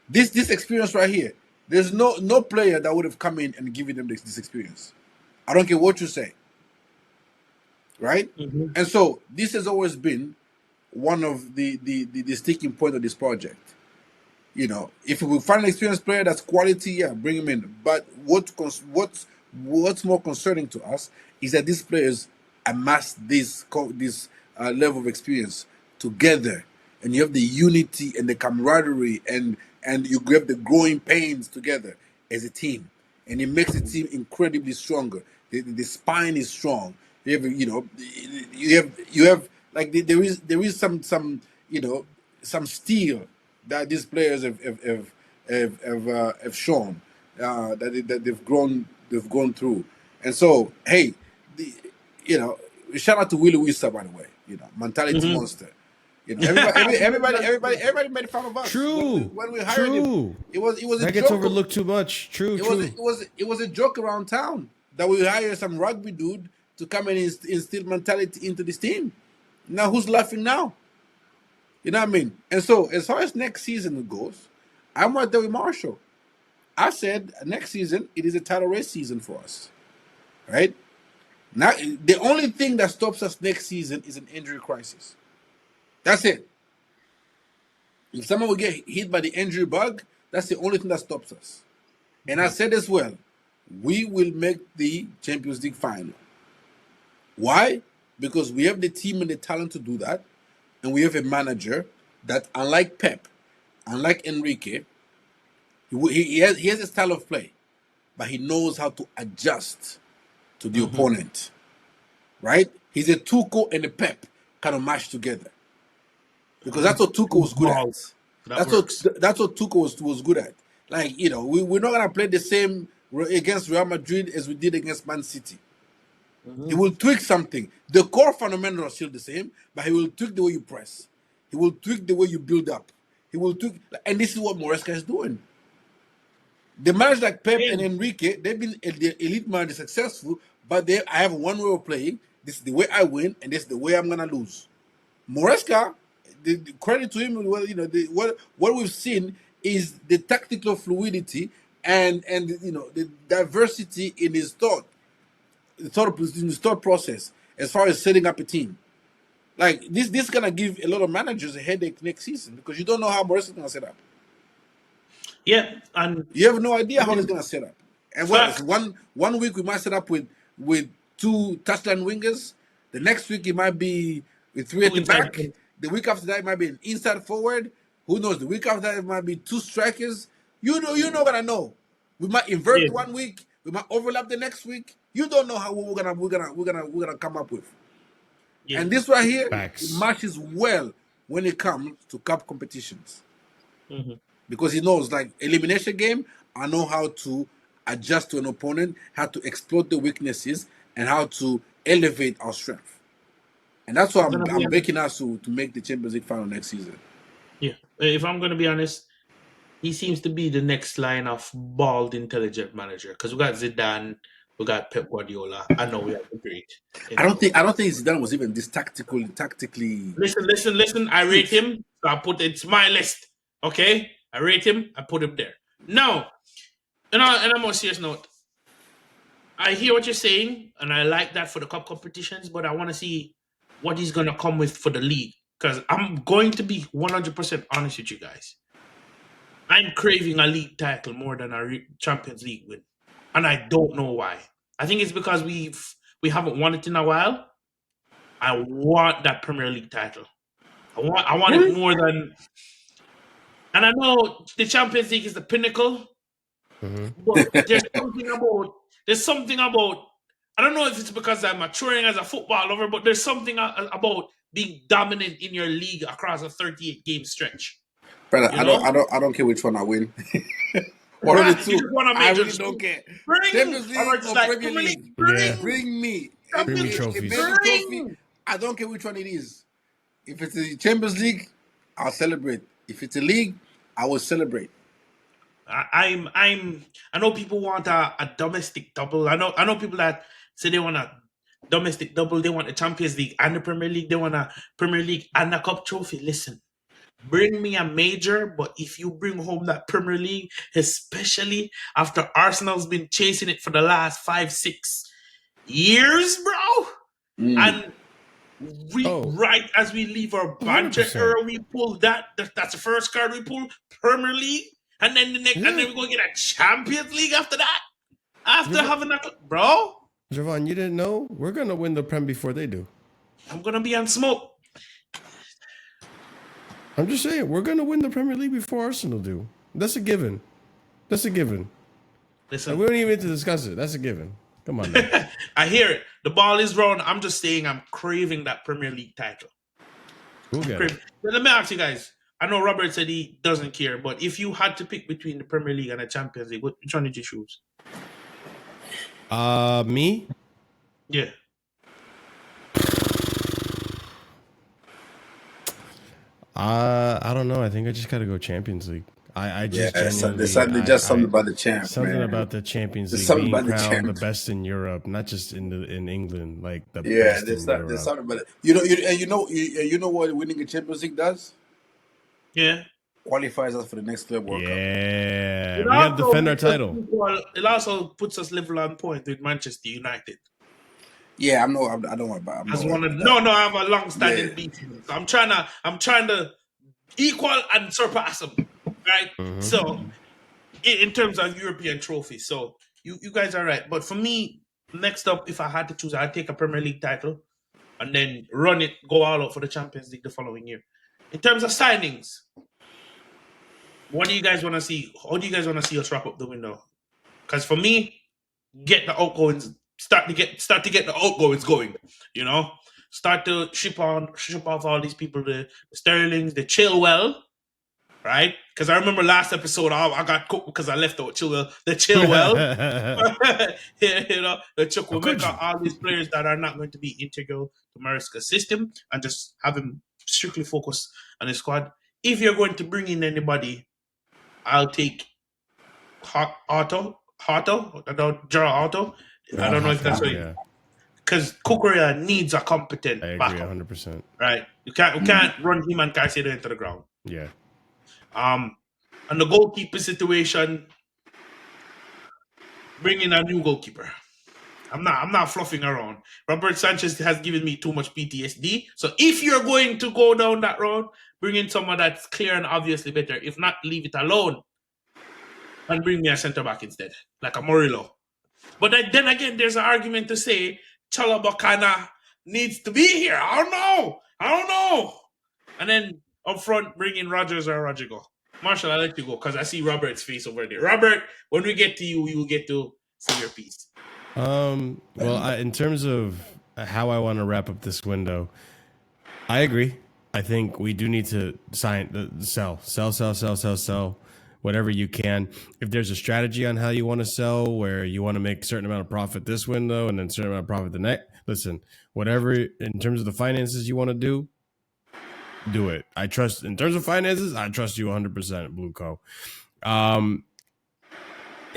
S2: This experience right here, there's no player that would have come in and given them this experience. I don't care what you say, right?
S1: Mm-hmm.
S2: And so this has always been one of the sticking point of this project. If we find an experienced player that's quality, yeah, bring him in. But what's more concerning to us is that these players amass this level of experience together, and you have the unity and the camaraderie, and you have the growing pains together as a team, and it makes the team incredibly stronger. The spine is strong. You have like there is some steel that these players have shown, that they've gone through. And so, hey, shout out to Willie Wista, by the way. Mentality
S1: Mm-hmm.
S2: monster. Everybody made fun of us.
S3: True.
S2: When we hired him. It was a
S3: That gets
S2: joke.
S3: overlooked too much. True.
S2: It was a joke around town that we hire some rugby dude to come and instill mentality into this team. Now who's laughing now? You know what I mean? And so as far as next season goes, I'm right there with Marshall. I said next season it is a title race season for us. Right? Now the only thing that stops us next season is an injury crisis. That's it. If someone will get hit by the injury bug, that's the only thing that stops us. And I said as well, we will make the Champions League final. Why? because we have the team and the talent to do that, and we have a manager that, unlike Pep, unlike Enrique, he has a style of play, but he knows how to adjust to the
S1: Mm-hmm.
S2: opponent. Right? He's a Tuchel and a Pep kind of mashed together, because that's what Tuchel was good
S1: Ball.
S2: at.
S1: That works.
S2: That's what Tuchel was good at. Like, we're not gonna play the same against Real Madrid as we did against Man City. He
S1: Mm-hmm.
S2: will tweak something. The core fundamentals are still the same, but he will tweak the way you press. He will tweak the way you build up. He will tweak, and this is what Moresca is doing. The managers like Pep and Enrique, they've been the elite managers, successful, but I have one way of playing. This is the way I win, and this is the way I'm gonna lose. Moresca, the credit to him, well, what we've seen is the tactical fluidity and the diversity in his thought, in his thought process as far as setting up a team. Like this gonna give a lot of managers a headache next season, because you don't know how Moresca's gonna set up.
S1: Yeah, and
S2: You have no idea how he's gonna set up. And what
S1: fact.
S2: one week we might set up with two touchline wingers. The next week it might be with three at
S1: Two
S2: the
S1: inside.
S2: back. The week after that it might be an inside forward. Who knows? The week after that it might be two strikers. You're not gonna know. We might invert
S1: Yeah,
S2: one week. We might overlap the next week. You don't know how we're gonna come up with.
S1: yeah.
S2: And this right here, it
S3: Facts.
S2: matches well when it comes to cup competitions,
S1: Mm-hmm.
S2: because he knows, like, elimination game, I know how to adjust to an opponent, how to exploit the weaknesses, and how to elevate our strength. And that's why
S1: I'm gonna be
S2: I'm
S1: honest.
S2: baking us to make the Champions League final next season.
S1: Yeah, if I'm gonna be honest, he seems to be the next line of bald, intelligent manager. Because we got Zidane, we got Pep Guardiola. I know we have the great.
S2: I don't think Zidane was even this tactically.
S1: Listen. I rate
S2: Huge.
S1: him. So I put it's my list. Okay, I rate him. I put him there. Now, and on a more serious note, I hear what you're saying, and I like that for the cup competitions. But I want to see what he's gonna come with for the league. Because I'm going to be 100% honest with you guys. I'm craving a league title more than a Champions League win, and I don't know why. I think it's because we haven't won it in a while. I want that Premier League title. I want it
S2: Really?
S1: more than. And I know the Champions League is the pinnacle,
S3: Mhm.
S1: but there's something about. I don't know if it's because I'm maturing as a football lover, but there's something about being dominant in your league across a 38 game stretch.
S2: Brother,
S1: You
S2: I
S1: know,
S2: don't I don't I don't care which one I win. One of the
S1: right? You
S2: two.
S1: just want to
S2: I
S1: make
S2: really
S1: just
S2: don't care.
S1: bring,
S2: Champions
S1: or
S2: League
S1: just
S2: or
S1: like
S2: Premier
S1: Premier
S2: League.
S1: League,
S3: Yeah.
S2: Bring me
S3: Premium
S1: Champions
S2: a
S1: League,
S3: trophies.
S2: major trophy.
S1: bring.
S2: I don't care which one it is. If it's the Champions League, I'll celebrate. If it's a league, I will celebrate.
S1: I know people want a domestic double. I know people that say they want a domestic double. They want the Champions League and the Premier League. They want a Premier League and a Cup trophy. Listen, bring me a major, but if you bring home that Premier League, especially after Arsenal's been chasing it for the last 5-6 years, bro,
S2: Mm.
S1: and
S3: Oh,
S1: right as we leave our banter
S3: 100%.
S1: era, we pull that's the first card we pull, Premier League, and then the next, and
S3: Yeah.
S1: then we're gonna get a Champions League after that. After
S3: Jav-
S1: having that, bro,
S3: Javon, you didn't know? We're going to win the Prem before they do.
S1: I'm gonna be on smoke.
S3: I'm just saying, we're going to win the Premier League before Arsenal do. That's a given. That's a given.
S1: Listen,
S3: We don't even need to discuss it. That's a given. Come on, man.
S1: I hear it. The ball is rolling. I'm just saying, I'm craving that Premier League title.
S3: We'll get it.
S1: Let me ask you guys. I know Robert said he doesn't care, but if you had to pick between the Premier League and the Champions League, which one did you choose?
S3: Me?
S1: Yeah.
S3: I don't know. I think I just got to go Champions League. I just genuinely,
S2: there's something about the champ,
S3: something
S2: man.
S3: about the Champions
S2: There's
S3: League
S2: something
S3: being
S2: about the
S3: crowned the
S2: champ.
S3: best in Europe, not just in England, like the
S2: Yeah,
S3: best
S2: there's
S3: in
S2: that.
S3: Europe.
S2: There's something about it. You know what winning a Champions League does?
S1: Yeah.
S2: Qualifies us for the next Club World Cup.
S3: Yeah, we got to defend our title.
S1: It also puts us level on point with Manchester United.
S2: Yeah, I don't want to.
S1: As one of I have a long-standing beef. So I'm trying to equal and surpass them, right?
S3: Mhm.
S1: So in terms of European trophies, so you guys are right. But for me, next up, if I had to choose, I'd take a Premier League title. and then run it, go all out for the Champions League the following year. In terms of signings, what do you guys want to see? How do you guys want to see us wrap up the window? Because for me, get the outgoings, start to get the outgoings going. You know, start to ship off all these people, the Sterlings, the Chilwell, right? Because I remember last episode I got cooked because I left out Chilwell, the Chilwell, you know, the Chukwemeka, all these players that are not going to be integral to Mariska's system, and just have him strictly focus on the squad. If you're going to bring in anybody, I'll take Otto, Gerald Otto. I don't know if that's right. Because Kukurea needs a competent backup.
S3: 100%.
S1: Right? We can't run him and Caicedo into the ground.
S3: Yeah.
S1: And the goalkeeper situation, bring in a new goalkeeper. I'm not fluffing around. Robert Sanchez has given me too much PTSD. So if you're going to go down that road, bring in someone that's clear and obviously better. If not, leave it alone and bring me a centre back instead, like a Murillo. But then again, there's an argument to say Chalobah needs to be here. I don't know. And then up front, bring in Rogers or Rodrigo. Marshall, I'll let you go because I see Robert's face over there. Robert, when we get to you, we will get to say your piece.
S3: Well, in terms of how I want to wrap up this window, I agree. I think we do need to sell whatever you can. If there's a strategy on how you want to sell, where you want to make a certain amount of profit this window and then a certain amount of profit the next, listen, whatever in terms of the finances you want to do it. I trust in terms of finances. I trust you 100%, Blue Co. In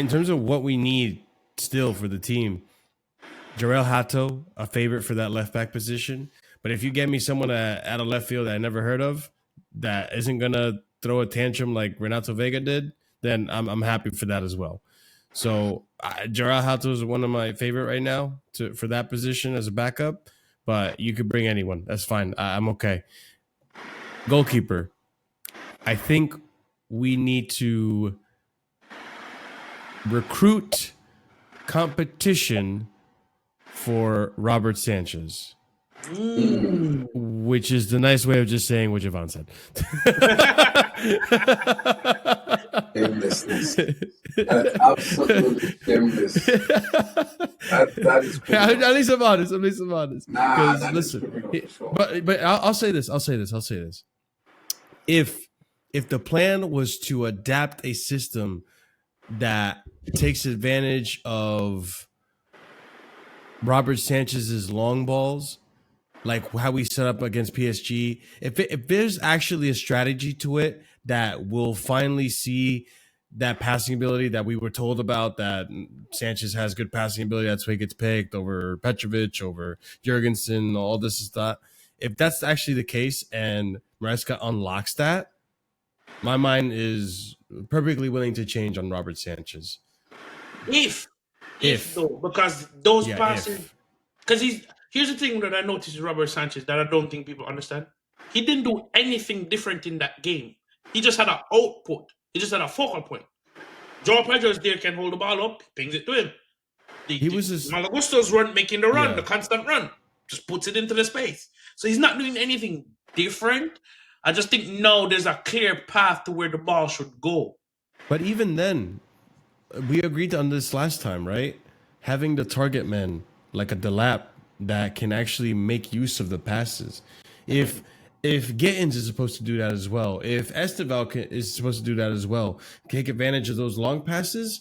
S3: terms of what we need still for the team, Jarell Hato, a favorite for that left back position. But if you get me someone at a left field that I never heard of that isn't gonna throw a tantrum like Renato Vega did, then I'm happy for that as well. So Jarell Hato is one of my favorite right now for that position as a backup. But you could bring anyone. That's fine. I'm okay. Goalkeeper. I think we need to recruit competition for Robert Sanchez, which is the nice way of just saying what Javon said.
S2: Shamelessness. That's absolutely shameless. That is criminal.
S3: At least I'm honest.
S2: Nah, that
S3: listen,
S2: is criminal for sure.
S3: but I'll say this. If the plan was to adapt a system that takes advantage of Robert Sanchez's long balls, like how we set up against PSG, if there's actually a strategy to it that will finally see that passing ability that we were told about, that Sanchez has good passing ability, that's why he gets picked over Petrovic, over Jurgensen, all this is that. If that's actually the case and Maresca unlocks that, my mind is perfectly willing to change on Robert Sanchez.
S1: If though, because those passes, because here's the thing that I noticed with Robert Sanchez that I don't think people understand. He didn't do anything different in that game. He just had an output. He just had a focal point. João Pedro's there, can hold the ball up, pings it to him. Malagusto's making the run, the constant run, just puts it into the space. So he's not doing anything different. I just think now there's a clear path to where the ball should go.
S3: But even then, we agreed on this last time, right? Having the target man like a Delap that can actually make use of the passes. If Gittins is supposed to do that as well, if Esteval is supposed to do that as well, take advantage of those long passes,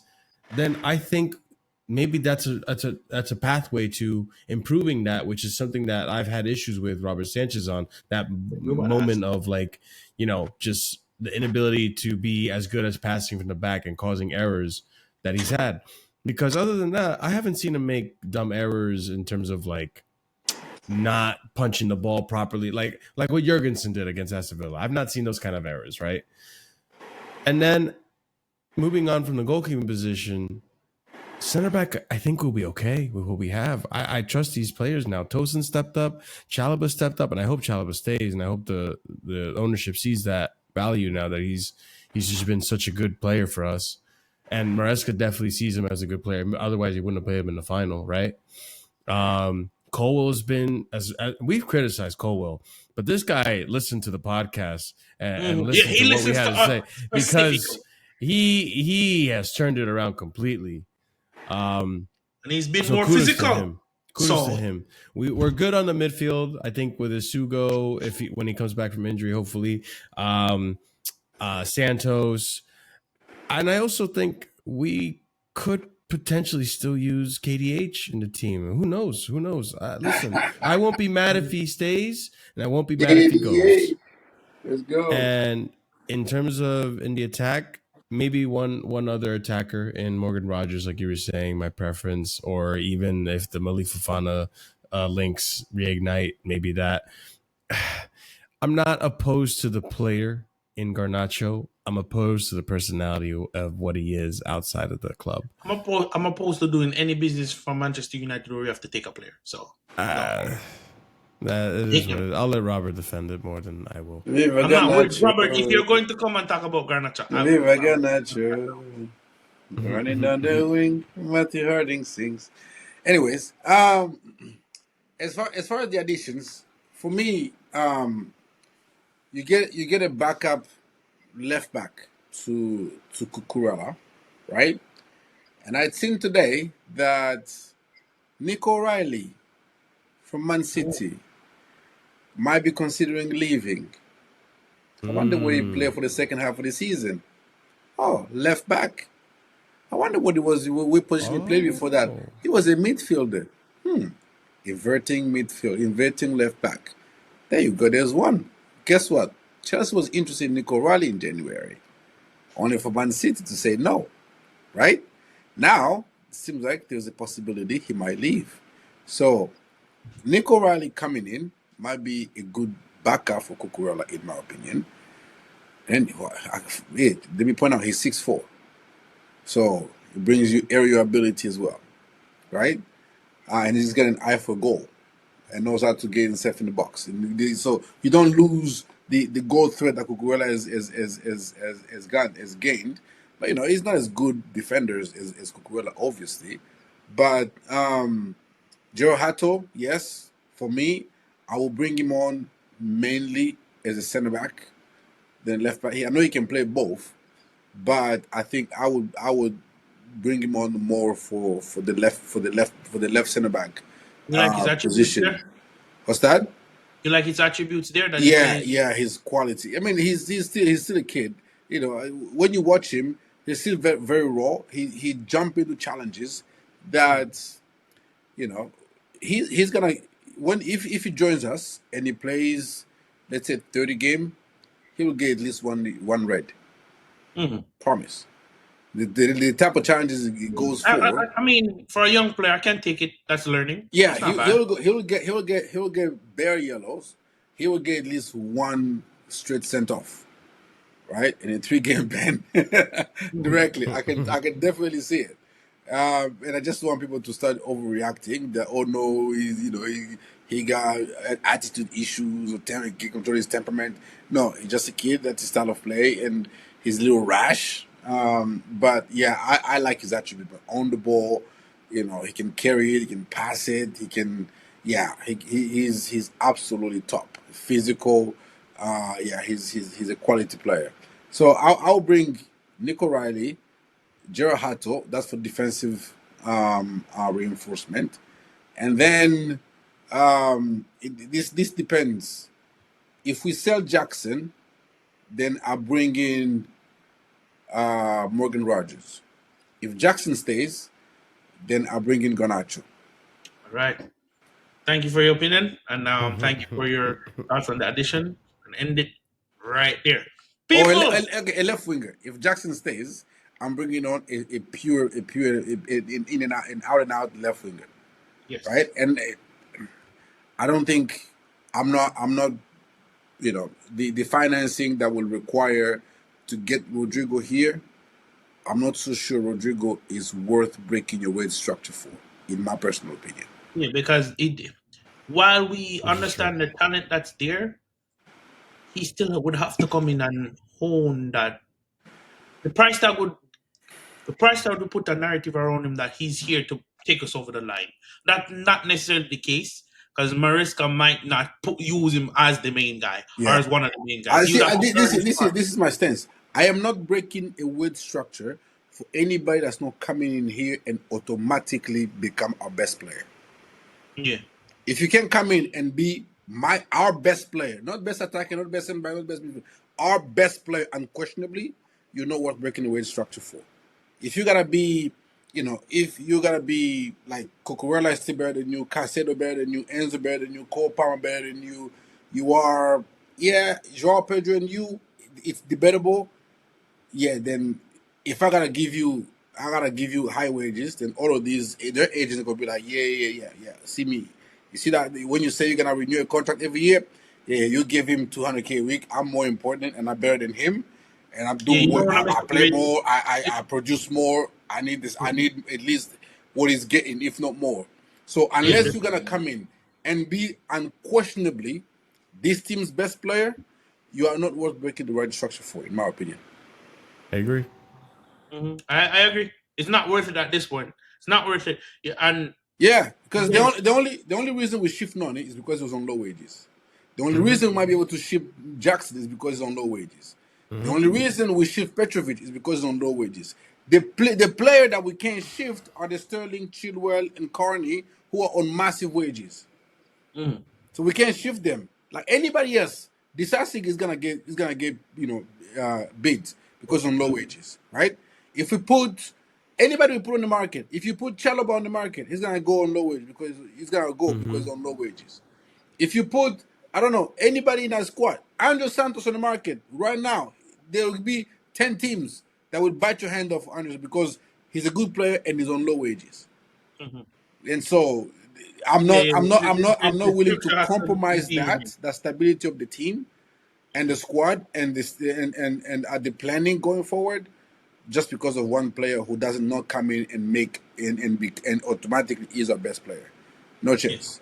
S3: then I think maybe that's a pathway to improving that, which is something that I've had issues with Robert Sanchez on, that moment of just the inability to be as good as passing from the back and causing errors that he's had. Because other than that, I haven't seen him make dumb errors in terms of not punching the ball properly, like what Jurgensen did against Aston Villa. I've not seen those kind of errors, right? And then moving on from the goalkeeping position, center back, I think we'll be okay with what we have. I trust these players now. Tosin stepped up, Chalobah stepped up, and I hope Chalobah stays, and I hope the ownership sees that value now that he's just been such a good player for us. And Maresca definitely sees him as a good player. Otherwise, he wouldn't have played him in the final, right? Colwell's been as we've criticized Colwell, but this guy listened to the podcast and
S1: Yeah,
S3: listened
S1: he
S3: to what we
S1: listens
S3: had
S1: to
S3: to
S1: us
S3: say
S1: specifically,
S3: because he has turned it around completely.
S1: and he's been
S3: So
S1: more
S3: kudos to
S1: physical.
S3: him. Kudos to
S1: So
S3: him. We're good on the midfield. I think with Isugo, when he comes back from injury, hopefully, Santos, and I also think we could potentially still use KDH in the team. Who knows? Who knows? Listen, I won't be mad if he stays, and I won't be mad if he goes.
S2: 88. Let's go.
S3: And in terms of in the attack, maybe one other attacker in Morgan Rogers, like you were saying, my preference, or even if the Malik Fofana links reignite, maybe that. I'm not opposed to the player in Garnacho. I'm opposed to the personality of what he is outside of the club.
S1: I'm opposed to doing any business from Manchester United where you have to take a player. So no.
S3: That it is what it is. I'll let Robert defend it more than I will.
S2: Viva
S1: I'm not worried,
S2: Garnacho.
S1: Robert. If you're going to come and talk about Garnacho, I will.
S2: Viva Garnacho. Running down the wing, Matthew Harding sings. Anyways, as far as the additions, for me, you get a backup left back to Cucurella, right? And I'd seen today that Nico Riley from Man City might be considering leaving. I wonder where he played for the second half of the season. Oh, left back. I wonder what it was, what position he played before that. He was a midfielder. Inverting left back. There you go, there's one. Guess what? Chelsea was interested in Nico Riley in January. Only for Man City to say no. Right? Now, it seems like there's a possibility he might leave. So, Nico Riley coming in might be a good backup for Cucurella, in my opinion. And let me point out, he's 6'4". So, it brings you aerial ability as well. Right? And he's got an eye for goal and knows how to get himself in the box. So, you don't lose the goal threat that Cucurella has gained. But, he's not as good defender as Cucurella, obviously. But Jero Hato, yes, for me, I will bring him on mainly as a centre back, then left back. I know he can play both, but I think I would bring him on more for the left centre back
S1: You like his attributes
S2: position.
S1: there?
S2: What's that?
S1: You like his attributes there? That
S2: Yeah, his quality. I mean, he's still a kid. When you watch him, he's still very, very raw. He jump into challenges that, he's gonna if he joins us and he plays, let's say 30 game, he will get at least one red. Promise. The type of challenges he goes for.
S1: I mean, for a young player, I can take it. That's learning.
S2: Yeah,
S1: It's not bad.
S2: he will get bare yellows. He will get at least one straight sent off, right? In a 3-game ban directly. I can definitely see it. And I just want people to start overreacting. That no, he got attitude issues or can't control his temperament. No, he's just a kid. That's his style of play, and he's a little rash. But yeah, I like his attribute. But on the ball, he can carry it, he can pass it, he can. Yeah, he's absolutely top. Physical. He's a quality player. So I'll bring Nico Riley, Jero Hato, that's for defensive reinforcement, and then this depends. If we sell Jackson, then I bring in Morgan Rogers. If Jackson stays, then I bring in Garnacho.
S1: All right. Thank you for your opinion, and thank you for your thoughts on the addition, and end it right there. People,
S2: A left winger. If Jackson stays, I'm bringing on a pure in and out left winger.
S1: yes,
S2: Right? And I don't think I'm not the financing that will require to get Rodrigo here. I'm not so sure Rodrigo is worth breaking your wage structure for, in my personal opinion.
S1: Yeah, because while we understand the talent that's there, he still would have to come in and hone that. The price tag would put a narrative around him that he's here to take us over the line. That's not necessarily the case because Mariska might not use him as the main guy or
S2: Yeah.
S1: as one of the main guys.
S2: I
S1: He would
S2: see.
S1: have to learn his part.
S2: This is my stance. I am not breaking a word structure for anybody that's not coming in here and automatically become our best player.
S1: Yeah.
S2: If you can come in and be our best player, not best attacker, not best in not best midfielder, our best player unquestionably, you're not worth breaking the wage structure for. If you gotta be, if you gotta be like Cucurella is still better than you, Caicedo better than you, Enzo better than you, Cole Palmer better than you are, Joao Pedro and you, it's debatable. Yeah, then if I gotta give you high wages, then all of these their agents are gonna be like, yeah. See me, you see that when you say you're gonna renew a contract every year, yeah, you give him 200K a week. I'm more important and I'm better than him, and I'm
S1: Yeah,
S2: doing
S1: you don't
S2: more.
S1: want to mess
S2: I
S1: up the
S2: play
S1: rate.
S2: more. I produce more. I need this. I need at least what he's getting, if not more. So
S1: Yeah,
S2: unless you're gonna come in and be unquestionably this team's best player, you are not worth breaking the right structure for, in my opinion.
S3: I agree.
S1: I agree. It's not worth it at this point. It's not worth it. Yeah, and
S2: Yeah, because
S1: again,
S2: the only reason we shift Nani is because he was on low wages. The only reason we might be able to ship Jackson is because he's on low wages. The only reason we shift Petrovic is because he's on low wages. The player that we can't shift are the Sterling, Chilwell, and Carney who are on massive wages. So we can't shift them. Like anybody else, Disasig is gonna get bids because on low wages, right? If we put anybody we put on the market, if you put Chalobah on the market, he's gonna go on low wage because he's on low wages. If you put I don't know anybody in that squad, Andrew Santos on the market right now, there will be 10 teams that would bite your hand off Andrew because he's a good player and he's on low wages. And so
S1: yeah, yeah.
S2: I'm not
S1: The
S2: willing to
S1: scripture has to
S2: compromise
S1: deal with him.
S2: that stability of the team and the squad and this and the planning going forward just because of one player who does not come in and make and automatically is our best player. No
S1: Yeah.
S2: chance.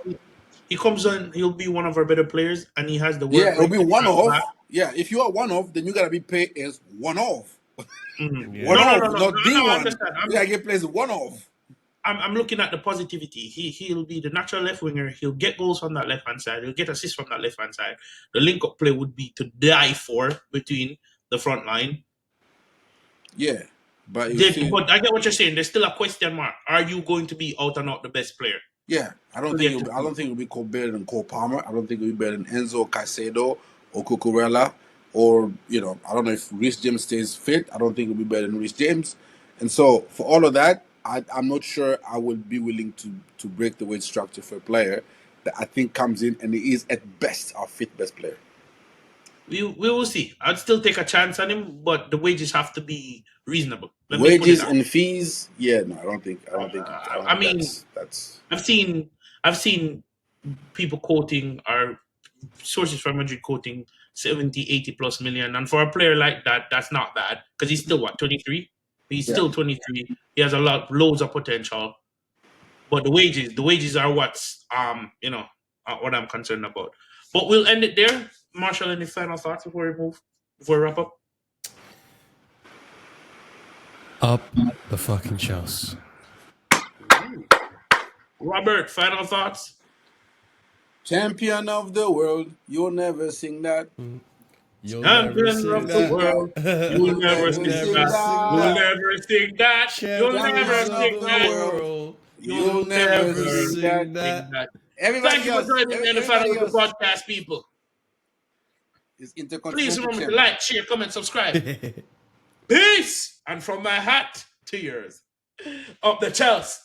S1: He comes on, he'll be one of our better players, and he has the
S2: Yeah,
S1: work
S2: it'll
S1: rate
S2: be
S1: to
S2: one
S1: track back.
S2: off. Yeah, if you are one off, then you gotta be paid as one off.
S3: Yeah.
S2: One
S1: No, no,
S2: off,
S1: no, no,
S2: not
S1: no,
S2: D
S1: no. I
S2: one.
S1: understand.
S2: You gotta get players one off.
S1: I'm looking at the positivity. He'll be the natural left winger. He'll get goals from that left hand side. He'll get assists from that left hand side. The link up play would be to die for between the front line.
S2: Yeah, but you see,
S1: But I get what you're saying. There's still a question mark. Are you going to be out and out the best player?
S2: yeah,
S1: Still yet to
S2: I
S1: see.
S2: don't think it'll be called better than Cole Palmer. I don't think it'll be better than Enzo Caicedo or Cucurella or I don't know if Reece James stays fit. I don't think it'll be better than Reece James. And so for all of that, I'm not sure I would be willing to break the wage structure for a player that I think comes in and he is at best our fifth best player.
S1: We will see. I'd still take a chance on him, but the wages have to be reasonable. Let me put it
S2: Wages
S1: that
S2: and fees, yeah, no, I
S1: way.
S2: don't
S1: I
S2: think
S1: mean,
S2: that's
S1: I've seen people quoting our sources from Madrid quoting 70, 80 plus million. And for a player like that, that's not bad because he's still what, 23? He's
S2: yeah.
S1: still 23. He has loads of potential. But the wages are what's what I'm concerned about. But we'll end it there. Marshall, any final thoughts before we wrap up?
S3: Up the fucking Chelsea.
S1: Robert, final thoughts?
S2: Champion of the world, you'll never sing that.
S3: You'll never
S1: Champion
S3: sing
S1: of the
S3: that.
S1: world. You'll
S2: You'll
S1: never
S2: never
S1: sing
S2: sing
S1: that.
S3: sing
S1: You'll
S2: that.
S3: that.
S1: never sing that. You'll never
S3: Champions
S2: Champion
S3: of
S2: of
S1: sing
S3: the
S2: the
S1: that.
S2: world,
S3: world.
S2: you'll
S1: You'll
S2: never
S3: Never
S1: never
S2: sing that.
S3: sing
S1: sing
S3: that.
S1: that. Thank
S2: Everybody
S1: you for
S2: else,
S1: joining me on the final
S2: everybody
S1: of the
S2: else
S1: podcast, people.
S2: is
S1: Please
S2: intercontinental
S1: remember to
S2: champion.
S1: like, share, comment, subscribe. Peace! And from my hat to yours. Up the Chelsea.